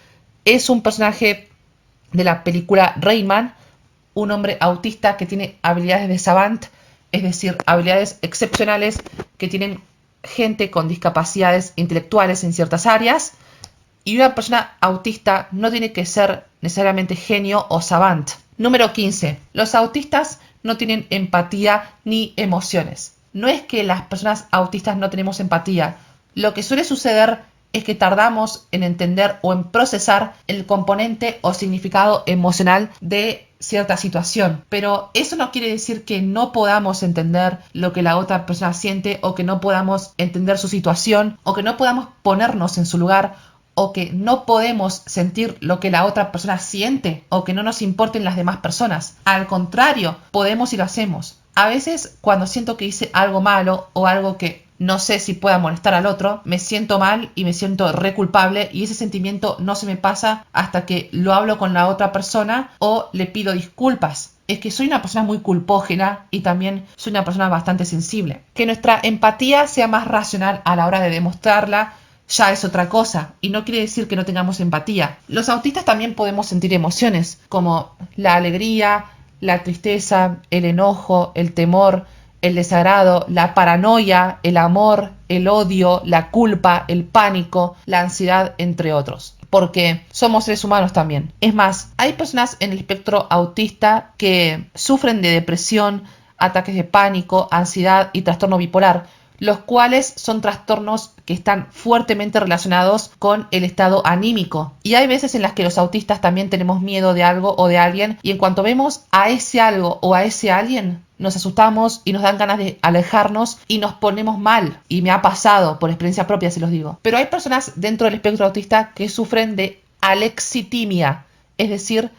Speaker 1: es un personaje de la película Rayman, un hombre autista que tiene habilidades de savant, es decir, habilidades excepcionales que tienen gente con discapacidades intelectuales en ciertas áreas. Y una persona autista no tiene que ser necesariamente genio o savant. Número 15. Los autistas no tienen empatía ni emociones. No es que las personas autistas no tenemos empatía. Lo que suele suceder es que tardamos en entender o en procesar el componente o significado emocional de cierta situación. Pero eso no quiere decir que no podamos entender lo que la otra persona siente, o que no podamos entender su situación, o que no podamos ponernos en su lugar, o que no podemos sentir lo que la otra persona siente, o que no nos importen las demás personas. Al contrario, podemos y lo hacemos. A veces, cuando siento que hice algo malo o algo que no sé si pueda molestar al otro, me siento mal y me siento re culpable, y ese sentimiento no se me pasa hasta que lo hablo con la otra persona o le pido disculpas. Es que soy una persona muy culpógena y también soy una persona bastante sensible. Que nuestra empatía sea más racional a la hora de demostrarla ya es otra cosa, y no quiere decir que no tengamos empatía. Los autistas también podemos sentir emociones como la alegría, la tristeza, el enojo, el temor, el desagrado, la paranoia, el amor, el odio, la culpa, el pánico, la ansiedad, entre otros. Porque somos seres humanos también. Es más, hay personas en el espectro autista que sufren de depresión, ataques de pánico, ansiedad y trastorno bipolar, los cuales son trastornos que están fuertemente relacionados con el estado anímico. Y hay veces en las que los autistas también tenemos miedo de algo o de alguien, y en cuanto vemos a ese algo o a ese alguien, nos asustamos y nos dan ganas de alejarnos y nos ponemos mal. Y me ha pasado, por experiencia propia se los digo. Pero hay personas dentro del espectro autista que sufren de alexitimia, es decir,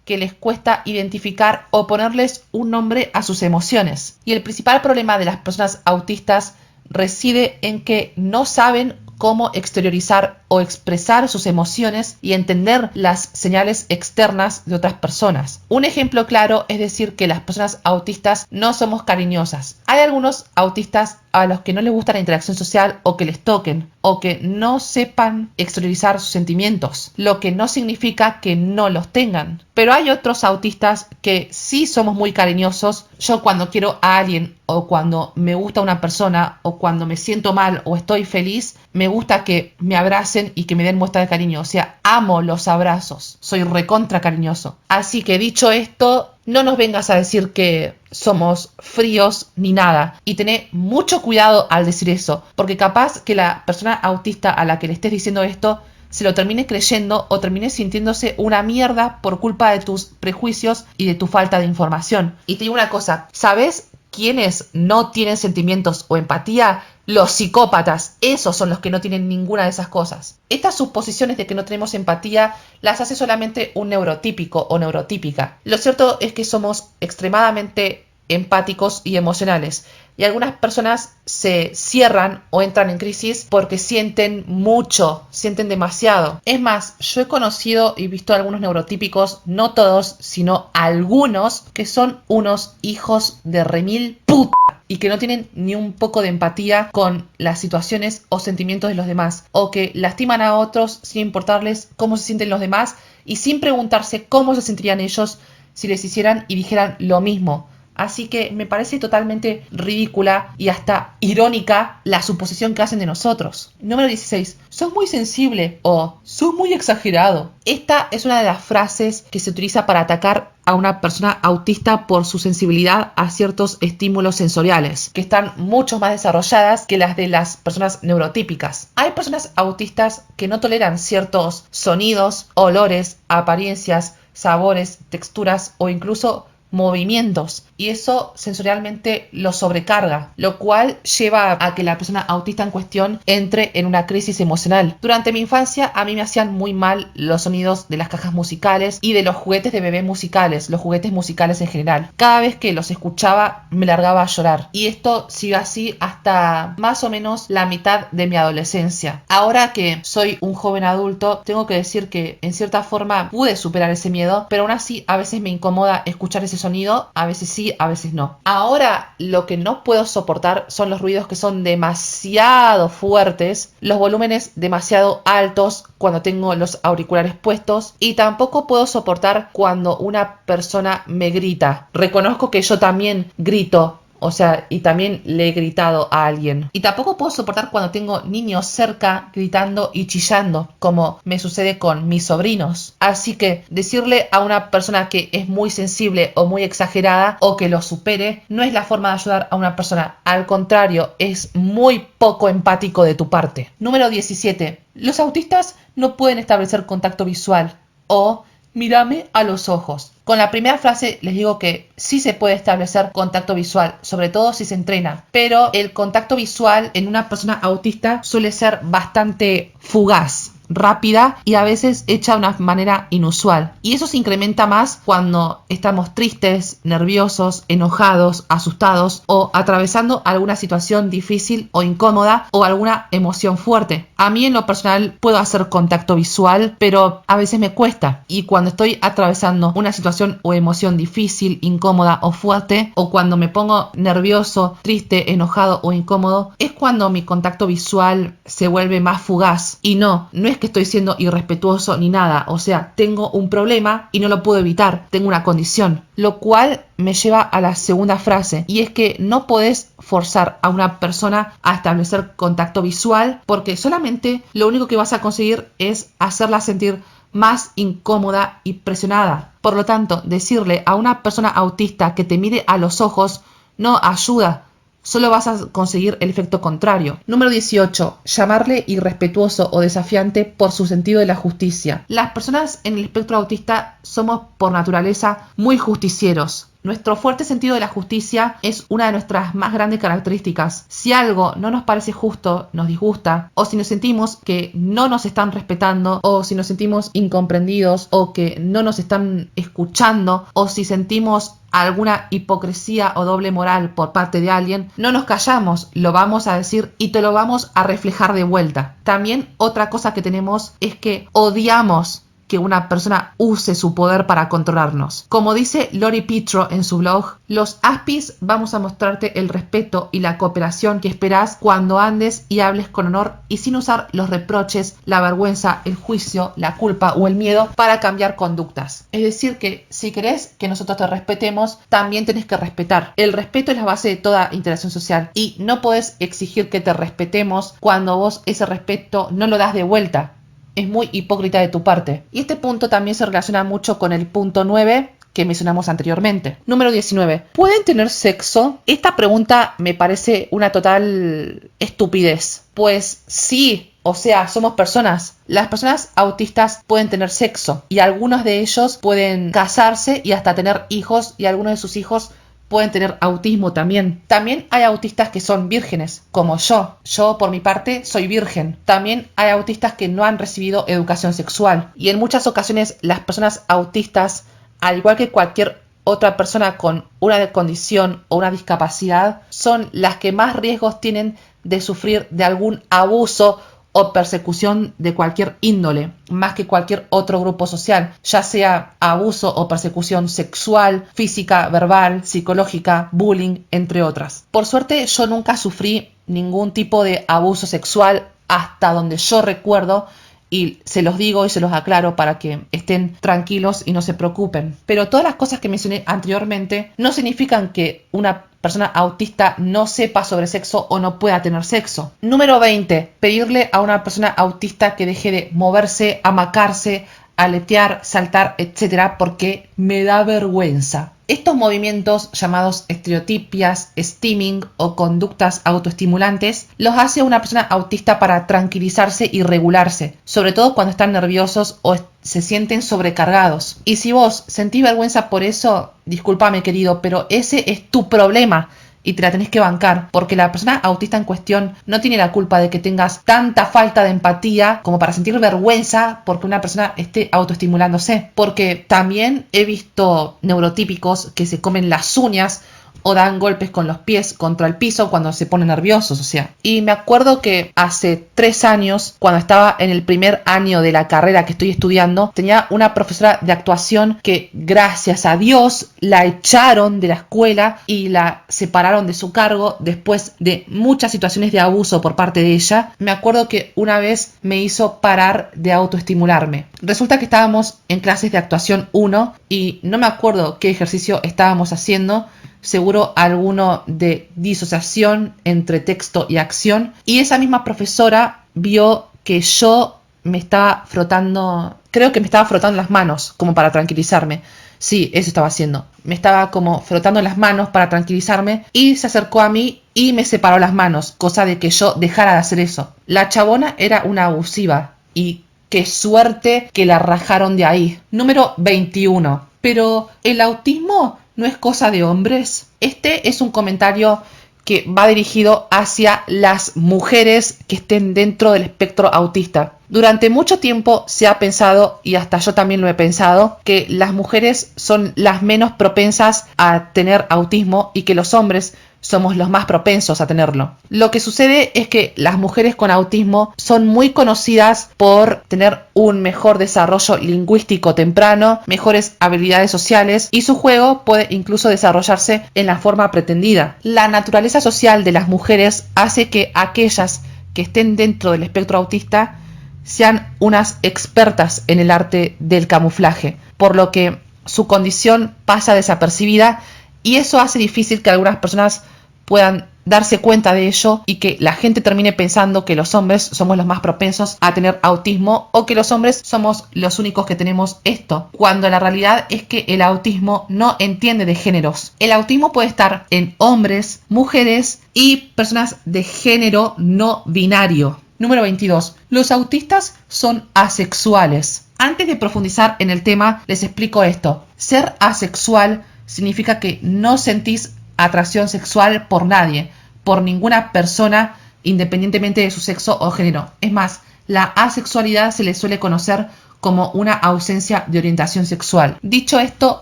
Speaker 1: que les cuesta identificar o ponerles un nombre a sus emociones. Y el principal problema de las personas autistas reside en que no saben cómo exteriorizar o expresar sus emociones y entender las señales externas de otras personas. Un ejemplo claro es decir que las personas autistas no somos cariñosas. Hay algunos autistas a los que no les gusta la interacción social, o que les toquen, o que no sepan exteriorizar sus sentimientos, lo que no significa que no los tengan. Pero hay otros autistas que sí somos muy cariñosos. Yo, cuando quiero a alguien, o cuando me gusta una persona, o cuando me siento mal o estoy feliz, me gusta que me abracen y que me den muestra de cariño. O sea, amo los abrazos, soy recontra cariñoso. Así que, dicho esto, no nos vengas a decir que somos fríos ni nada. Y tené mucho cuidado al decir eso, porque capaz que la persona autista a la que le estés diciendo esto se lo termine creyendo, o termine sintiéndose una mierda por culpa de tus prejuicios y de tu falta de información. Y te digo una cosa, ¿sabes quiénes no tienen sentimientos o empatía? Los psicópatas. Esos son los que no tienen ninguna de esas cosas. Estas suposiciones de que no tenemos empatía las hace solamente un neurotípico o neurotípica. Lo cierto es que somos extremadamente empáticos y emocionales, y algunas personas se cierran o entran en crisis porque sienten mucho, sienten demasiado. Es más, yo he conocido y visto algunos neurotípicos, no todos, sino algunos, que son unos hijos de remil puta y que no tienen ni un poco de empatía con las situaciones o sentimientos de los demás, o que lastiman a otros sin importarles cómo se sienten los demás y sin preguntarse cómo se sentirían ellos si les hicieran y dijeran lo mismo. Así que me parece totalmente ridícula y hasta irónica la suposición que hacen de nosotros. Número 16. Sos muy sensible o sos muy exagerado. Esta es una de las frases que se utiliza para atacar a una persona autista por su sensibilidad a ciertos estímulos sensoriales, que están mucho más desarrolladas que las de las personas neurotípicas. Hay personas autistas que no toleran ciertos sonidos, olores, apariencias, sabores, texturas o incluso movimientos, y eso sensorialmente lo sobrecarga, lo cual lleva a que la persona autista en cuestión entre en una crisis emocional. Durante mi infancia a mí me hacían muy mal los sonidos de las cajas musicales y de los juguetes de bebé musicales, los juguetes musicales en general. Cada vez que los escuchaba me largaba a llorar, y esto sigue así hasta más o menos la mitad de mi adolescencia. Ahora que soy un joven adulto, tengo que decir que en cierta forma pude superar ese miedo, pero aún así a veces me incomoda escuchar ese sonido, a veces sí, a veces no. Ahora lo que no puedo soportar son los ruidos que son demasiado fuertes, los volúmenes demasiado altos cuando tengo los auriculares puestos, y tampoco puedo soportar cuando una persona me grita. Reconozco que yo también grito. O sea, y también le he gritado a alguien. Y tampoco puedo soportar cuando tengo niños cerca gritando y chillando, como me sucede con mis sobrinos. Así que decirle a una persona que es muy sensible o muy exagerada o que lo supere no es la forma de ayudar a una persona. Al contrario, es muy poco empático de tu parte. Número 17. Los autistas no pueden establecer contacto visual o mírame a los ojos. Con la primera frase les digo que sí se puede establecer contacto visual, sobre todo si se entrena, pero el contacto visual en una persona autista suele ser bastante fugaz, rápida y a veces hecha de una manera inusual. Y eso se incrementa más cuando estamos tristes, nerviosos, enojados, asustados o atravesando alguna situación difícil o incómoda o alguna emoción fuerte. A mí en lo personal puedo hacer contacto visual, pero a veces me cuesta. Y cuando estoy atravesando una situación o emoción difícil, incómoda o fuerte, o cuando me pongo nervioso, triste, enojado o incómodo, es cuando mi contacto visual se vuelve más fugaz. Y no es que estoy siendo irrespetuoso ni nada, o sea, tengo un problema y no lo puedo evitar, tengo una condición, lo cual me lleva a la segunda frase, y es que no podés forzar a una persona a establecer contacto visual, porque solamente lo único que vas a conseguir es hacerla sentir más incómoda y presionada. Por lo tanto, decirle a una persona autista que te mire a los ojos no ayuda. Solo vas a conseguir el efecto contrario. Número 18. Llamarle irrespetuoso o desafiante por su sentido de la justicia. Las personas en el espectro autista somos por naturaleza muy justicieros. Nuestro fuerte sentido de la justicia es una de nuestras más grandes características. Si algo no nos parece justo, nos disgusta, o si nos sentimos que no nos están respetando, o si nos sentimos incomprendidos, o que no nos están escuchando, o si sentimos alguna hipocresía o doble moral por parte de alguien, no nos callamos, lo vamos a decir y te lo vamos a reflejar de vuelta. También otra cosa que tenemos es que odiamos que una persona use su poder para controlarnos. Como dice Lori Petro en su blog, los Aspis vamos a mostrarte el respeto y la cooperación que esperás cuando andes y hables con honor y sin usar los reproches, la vergüenza, el juicio, la culpa o el miedo para cambiar conductas. Es decir que si querés que nosotros te respetemos, también tenés que respetar. El respeto es la base de toda interacción social y no podés exigir que te respetemos cuando vos ese respeto no lo das de vuelta. Es muy hipócrita de tu parte. Y este punto también se relaciona mucho con el punto 9 que mencionamos anteriormente. Número 19. ¿Pueden tener sexo? Esta pregunta me parece una total estupidez. Pues sí, o sea, somos personas. Las personas autistas pueden tener sexo y algunos de ellos pueden casarse y hasta tener hijos, y algunos de sus hijos pueden tener autismo también. También hay autistas que son vírgenes, como yo. Yo, por mi parte, soy virgen. También hay autistas que no han recibido educación sexual. Y en muchas ocasiones las personas autistas, al igual que cualquier otra persona con una condición o una discapacidad, son las que más riesgos tienen de sufrir de algún abuso o persecución de cualquier índole, más que cualquier otro grupo social, ya sea abuso o persecución sexual, física, verbal, psicológica, bullying, entre otras. Por suerte, yo nunca sufrí ningún tipo de abuso sexual hasta donde yo recuerdo, y se los digo y se los aclaro para que estén tranquilos y no se preocupen. Pero todas las cosas que mencioné anteriormente no significan que una persona autista no sepa sobre sexo o no pueda tener sexo. Número 20. Pedirle a una persona autista que deje de moverse, amacarse, aletear, saltar, etcétera, porque me da vergüenza. Estos movimientos llamados estereotipias, stimming o conductas autoestimulantes los hace una persona autista para tranquilizarse y regularse, sobre todo cuando están nerviosos o se sienten sobrecargados. Y si vos sentís vergüenza por eso, discúlpame querido, pero ese es tu problema. Y te la tenés que bancar, porque la persona autista en cuestión no tiene la culpa de que tengas tanta falta de empatía como para sentir vergüenza porque una persona esté autoestimulándose. Porque también he visto neurotípicos que se comen las uñas o dan golpes con los pies contra el piso cuando se ponen nerviosos, o sea. Y me acuerdo que hace 3 años, cuando estaba en el primer año de la carrera que estoy estudiando, tenía una profesora de actuación que, gracias a Dios, la echaron de la escuela y la separaron de su cargo después de muchas situaciones de abuso por parte de ella. Me acuerdo que una vez me hizo parar de autoestimularme. Resulta que estábamos en clases de actuación 1 y no me acuerdo qué ejercicio estábamos haciendo, seguro alguno de disociación entre texto y acción, y esa misma profesora vio que yo me estaba frotando, creo que me estaba frotando las manos como para tranquilizarme. Sí, eso estaba haciendo. Me estaba como frotando las manos para tranquilizarme y se acercó a mí y me separó las manos, cosa de que yo dejara de hacer eso. La chabona era una abusiva y qué suerte que la rajaron de ahí. Número 21. Pero el autismo no es cosa de hombres. Este es un comentario que va dirigido hacia las mujeres que estén dentro del espectro autista. Durante mucho tiempo se ha pensado, y hasta yo también lo he pensado, que las mujeres son las menos propensas a tener autismo y que los hombres somos los más propensos a tenerlo. Lo que sucede es que las mujeres con autismo son muy conocidas por tener un mejor desarrollo lingüístico temprano, mejores habilidades sociales y su juego puede incluso desarrollarse en la forma pretendida. La naturaleza social de las mujeres hace que aquellas que estén dentro del espectro autista sean unas expertas en el arte del camuflaje, por lo que su condición pasa desapercibida y eso hace difícil que algunas personas puedan darse cuenta de ello y que la gente termine pensando que los hombres somos los más propensos a tener autismo o que los hombres somos los únicos que tenemos esto, cuando la realidad es que el autismo no entiende de géneros. El autismo puede estar en hombres, mujeres y personas de género no binario. Número 22. Los autistas son asexuales. Antes de profundizar en el tema, les explico esto. Ser asexual significa que no sentís atracción sexual por nadie, por ninguna persona, independientemente de su sexo o género. Es más, la asexualidad se le suele conocer como una ausencia de orientación sexual. Dicho esto,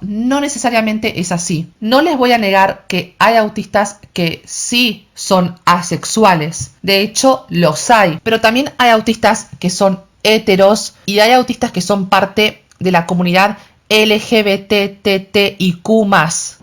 Speaker 1: no necesariamente es así. No les voy a negar que hay autistas que sí son asexuales. De hecho, los hay. Pero también hay autistas que son heteros y hay autistas que son parte de la comunidad LGBTTIQ+.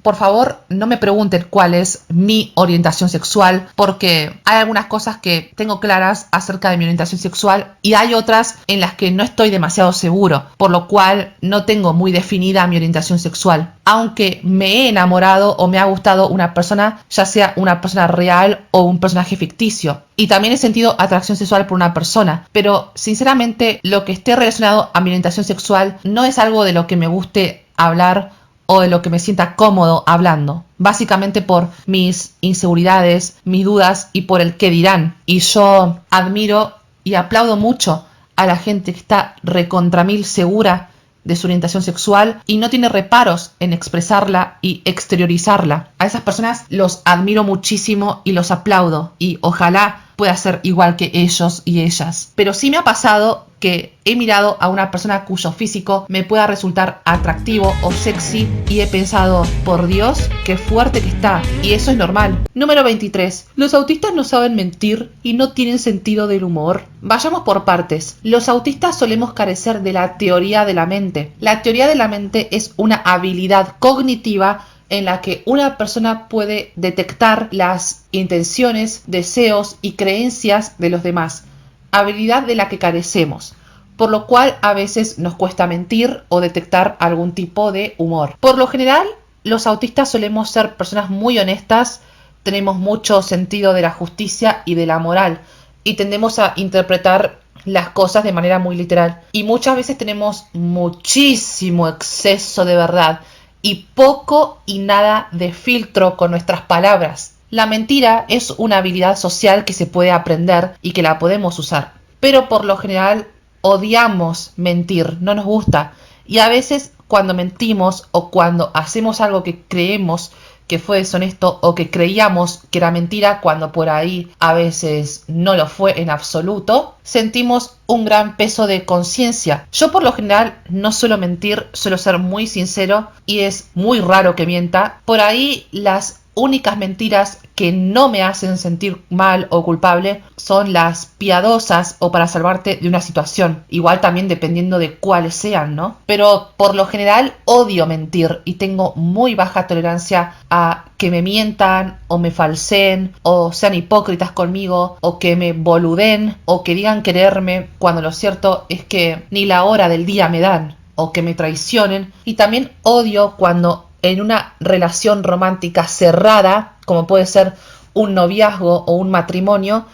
Speaker 1: Por favor, no me pregunten cuál es mi orientación sexual, porque hay algunas cosas que tengo claras acerca de mi orientación sexual y hay otras en las que no estoy demasiado seguro, por lo cual no tengo muy definida mi orientación sexual. Aunque me he enamorado o me ha gustado una persona, ya sea una persona real o un personaje ficticio. Y también he sentido atracción sexual por una persona. Pero sinceramente lo que esté relacionado a mi orientación sexual no es algo de lo que me guste hablar o de lo que me sienta cómodo hablando. Básicamente por mis inseguridades, mis dudas y por el qué dirán. Y yo admiro y aplaudo mucho a la gente que está recontra mil segura de su orientación sexual y no tiene reparos en expresarla y exteriorizarla. A esas personas los admiro muchísimo y los aplaudo y ojalá pueda ser igual que ellos y ellas. Pero sí me ha pasado que he mirado a una persona cuyo físico me pueda resultar atractivo o sexy y he pensado, por Dios, qué fuerte que está. Y eso es normal. Número 23. Los autistas no saben mentir y no tienen sentido del humor. Vayamos por partes. Los autistas solemos carecer de la teoría de la mente. La teoría de la mente es una habilidad cognitiva en la que una persona puede detectar las intenciones, deseos y creencias de los demás, habilidad de la que carecemos. por lo cual a veces nos cuesta mentir o detectar algún tipo de humor. Por lo general, los autistas solemos ser personas muy honestas, tenemos mucho sentido de la justicia y de la moral y tendemos a interpretar las cosas de manera muy literal. Y muchas veces tenemos muchísimo exceso de verdad y poco y nada de filtro con nuestras palabras. La mentira es una habilidad social que se puede aprender y que la podemos usar. Pero por lo general odiamos mentir, no nos gusta. Y a veces cuando mentimos o cuando hacemos algo que creemos que fue deshonesto o que creíamos que era mentira cuando por ahí a veces no lo fue en absoluto, sentimos un gran peso de conciencia. Yo por lo general no suelo mentir, suelo ser muy sincero y es muy raro que mienta. Por ahí las únicas mentiras que no me hacen sentir mal o culpable son las piadosas o para salvarte de una situación. Igual también dependiendo de cuáles sean, ¿no? Pero por lo general odio mentir y tengo muy baja tolerancia a que me mientan o me falseen o sean hipócritas conmigo o que me boluden o que digan quererme cuando lo cierto es que ni la hora del día me dan o que me traicionen. Y también odio cuando en una relación romántica cerrada, como puede ser un noviazgo o un matrimonio,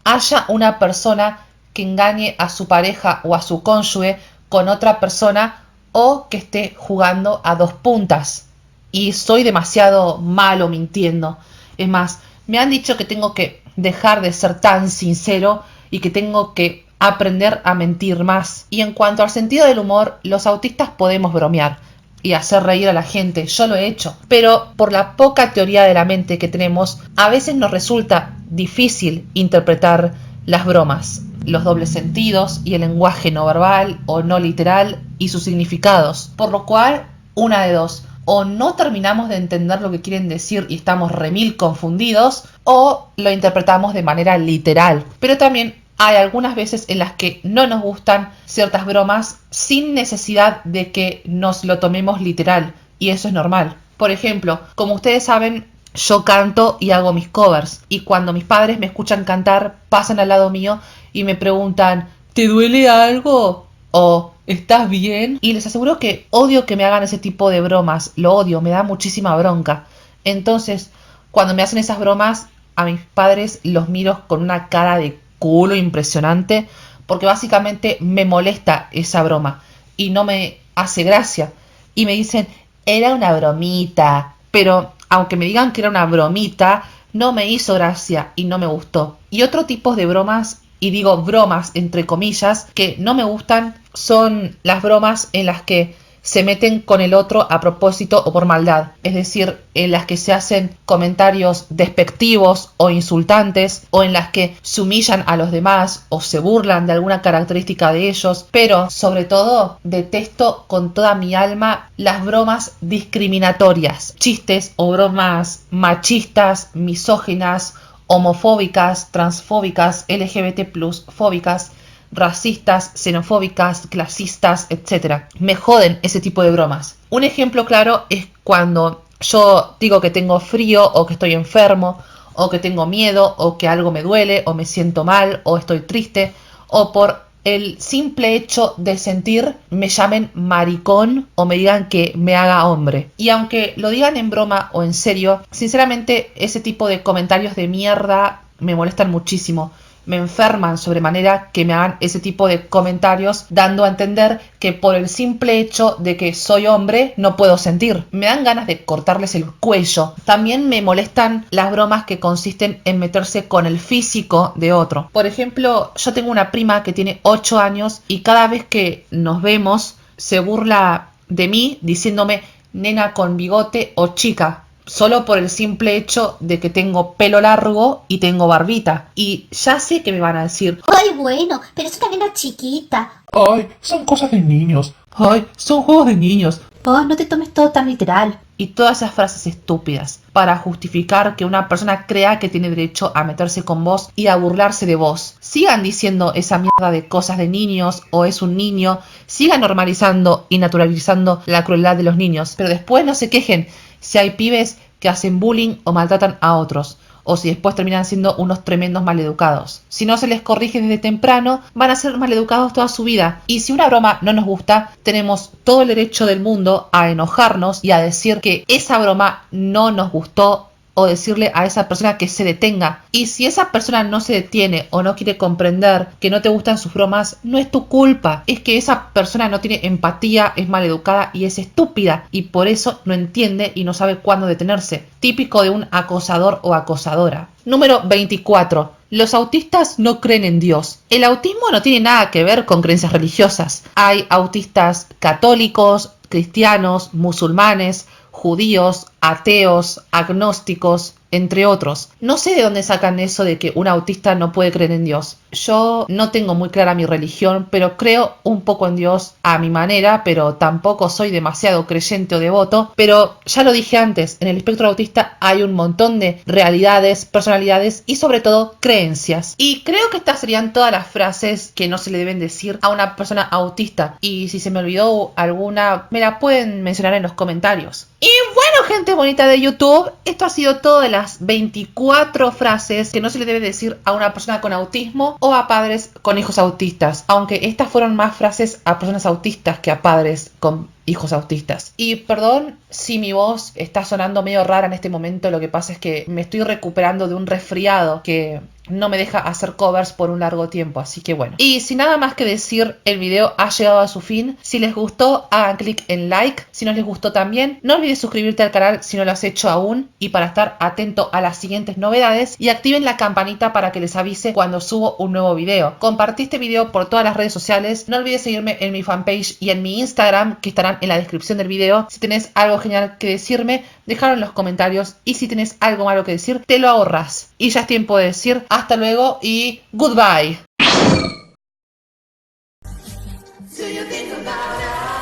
Speaker 1: haya una persona que engañe a su pareja o a su cónyuge con otra persona o que esté jugando a dos puntas. Y soy demasiado malo mintiendo. Es más, me han dicho que tengo que dejar de ser tan sincero y que tengo que aprender a mentir más. Y en cuanto al sentido del humor, los autistas podemos bromear y hacer reír a la gente, yo lo he hecho, pero por la poca teoría de la mente que tenemos, a veces nos resulta difícil interpretar las bromas, los dobles sentidos y el lenguaje no verbal o no literal y sus significados, por lo cual, una de dos, o no terminamos de entender lo que quieren decir y estamos remil confundidos, o lo interpretamos de manera literal, pero también hay algunas veces en las que no nos gustan ciertas bromas sin necesidad de que nos lo tomemos literal, y eso es normal. Por ejemplo, como ustedes saben, yo canto y hago mis covers, y cuando mis padres me escuchan cantar, pasan al lado mío y me preguntan, ¿te duele algo? O ¿estás bien? Y les aseguro que odio que me hagan ese tipo de bromas, lo odio, me da muchísima bronca. Entonces, cuando me hacen esas bromas, a mis padres los miro con una cara de culo impresionante porque básicamente me molesta esa broma y no me hace gracia y me dicen era una bromita, pero aunque me digan que era una bromita no me hizo gracia y no me gustó. Y otro tipo de bromas, y digo bromas entre comillas, que no me gustan son las bromas en las que se meten con el otro a propósito o por maldad, es decir, en las que se hacen comentarios despectivos o insultantes, o en las que se humillan a los demás o se burlan de alguna característica de ellos, pero sobre todo detesto con toda mi alma las bromas discriminatorias, chistes o bromas machistas, misóginas, homofóbicas, transfóbicas, LGBT plus fóbicas, racistas, xenofóbicas, clasistas, etc. Me joden ese tipo de bromas. Un ejemplo claro es cuando yo digo que tengo frío o que estoy enfermo o que tengo miedo o que algo me duele o me siento mal o estoy triste o por el simple hecho de sentir me llamen maricón o me digan que me haga hombre. Y aunque lo digan en broma o en serio, sinceramente ese tipo de comentarios de mierda me molestan muchísimo. Me enferman sobremanera que me hagan ese tipo de comentarios dando a entender que por el simple hecho de que soy hombre no puedo sentir. Me dan ganas de cortarles el cuello. También me molestan las bromas que consisten en meterse con el físico de otro. Por ejemplo, yo tengo una prima que tiene 8 años y cada vez que nos vemos se burla de mí diciéndome nena con bigote o chica. Solo por el simple hecho de que tengo pelo largo y tengo barbita. Y ya sé que me van a decir
Speaker 2: Ay, bueno, pero es una nena chiquita.
Speaker 3: Ay, son cosas de niños.
Speaker 1: ¡ay, son juegos de niños!
Speaker 2: Vos no te tomes todo tan literal.
Speaker 1: Y todas esas frases estúpidas para justificar que una persona crea que tiene derecho a meterse con vos y a burlarse de vos. Sigan diciendo esa mierda de cosas de niños o es un niño. Sigan normalizando y naturalizando la crueldad de los niños. Pero después no se quejen si hay pibes que hacen bullying o maltratan a otros. o si después terminan siendo unos tremendos maleducados. Si no se les corrige desde temprano, van a ser maleducados toda su vida. Y si una broma no nos gusta, tenemos todo el derecho del mundo a enojarnos y a decir que esa broma no nos gustó, o decirle a esa persona que se detenga. Y si esa persona no se detiene o no quiere comprender que no te gustan sus bromas, no es tu culpa. Es que esa persona no tiene empatía, es maleducada y es estúpida, y por eso no entiende y no sabe cuándo detenerse. Típico de un acosador o acosadora. Número 24. Los autistas no creen en Dios. El autismo no tiene nada que ver con creencias religiosas. Hay autistas católicos, cristianos, musulmanes, judíos, ateos, agnósticos, entre otros. No sé de dónde sacan eso de que un autista no puede creer en Dios. Yo no tengo muy clara mi religión, pero creo un poco en Dios a mi manera, pero tampoco soy demasiado creyente o devoto. Pero ya lo dije antes, en el espectro autista hay un montón de realidades, personalidades y sobre todo creencias. Y creo que estas serían todas las frases que no se le deben decir a una persona autista. Y si se me olvidó alguna, me la pueden mencionar en los comentarios. Y bueno, gente bonita de YouTube, esto ha sido todo de las 24 frases que no se le debe decir a una persona con autismo o a padres con hijos autistas, aunque estas fueron más frases a personas autistas que a padres con hijos autistas. Y perdón si mi voz está sonando medio rara en este momento, lo que pasa es que me estoy recuperando de un resfriado que no me deja hacer covers por un largo tiempo, así que bueno. Y sin nada más que decir, el video ha llegado a su fin. Si les gustó, hagan clic en like. Si no les gustó también, no olvides suscribirte al canal si no lo has hecho aún, y para estar atento a las siguientes novedades, y activen la campanita para que les avise cuando subo un nuevo video. Compartí este video por todas las redes sociales. No olvides seguirme en mi fanpage y en mi Instagram, que estarán en la descripción del video. Si tenés algo genial que decirme, déjalo en los comentarios, y si tenés algo malo que decir, te lo ahorras. Y ya es tiempo de decir hasta luego y goodbye. Do you think about us?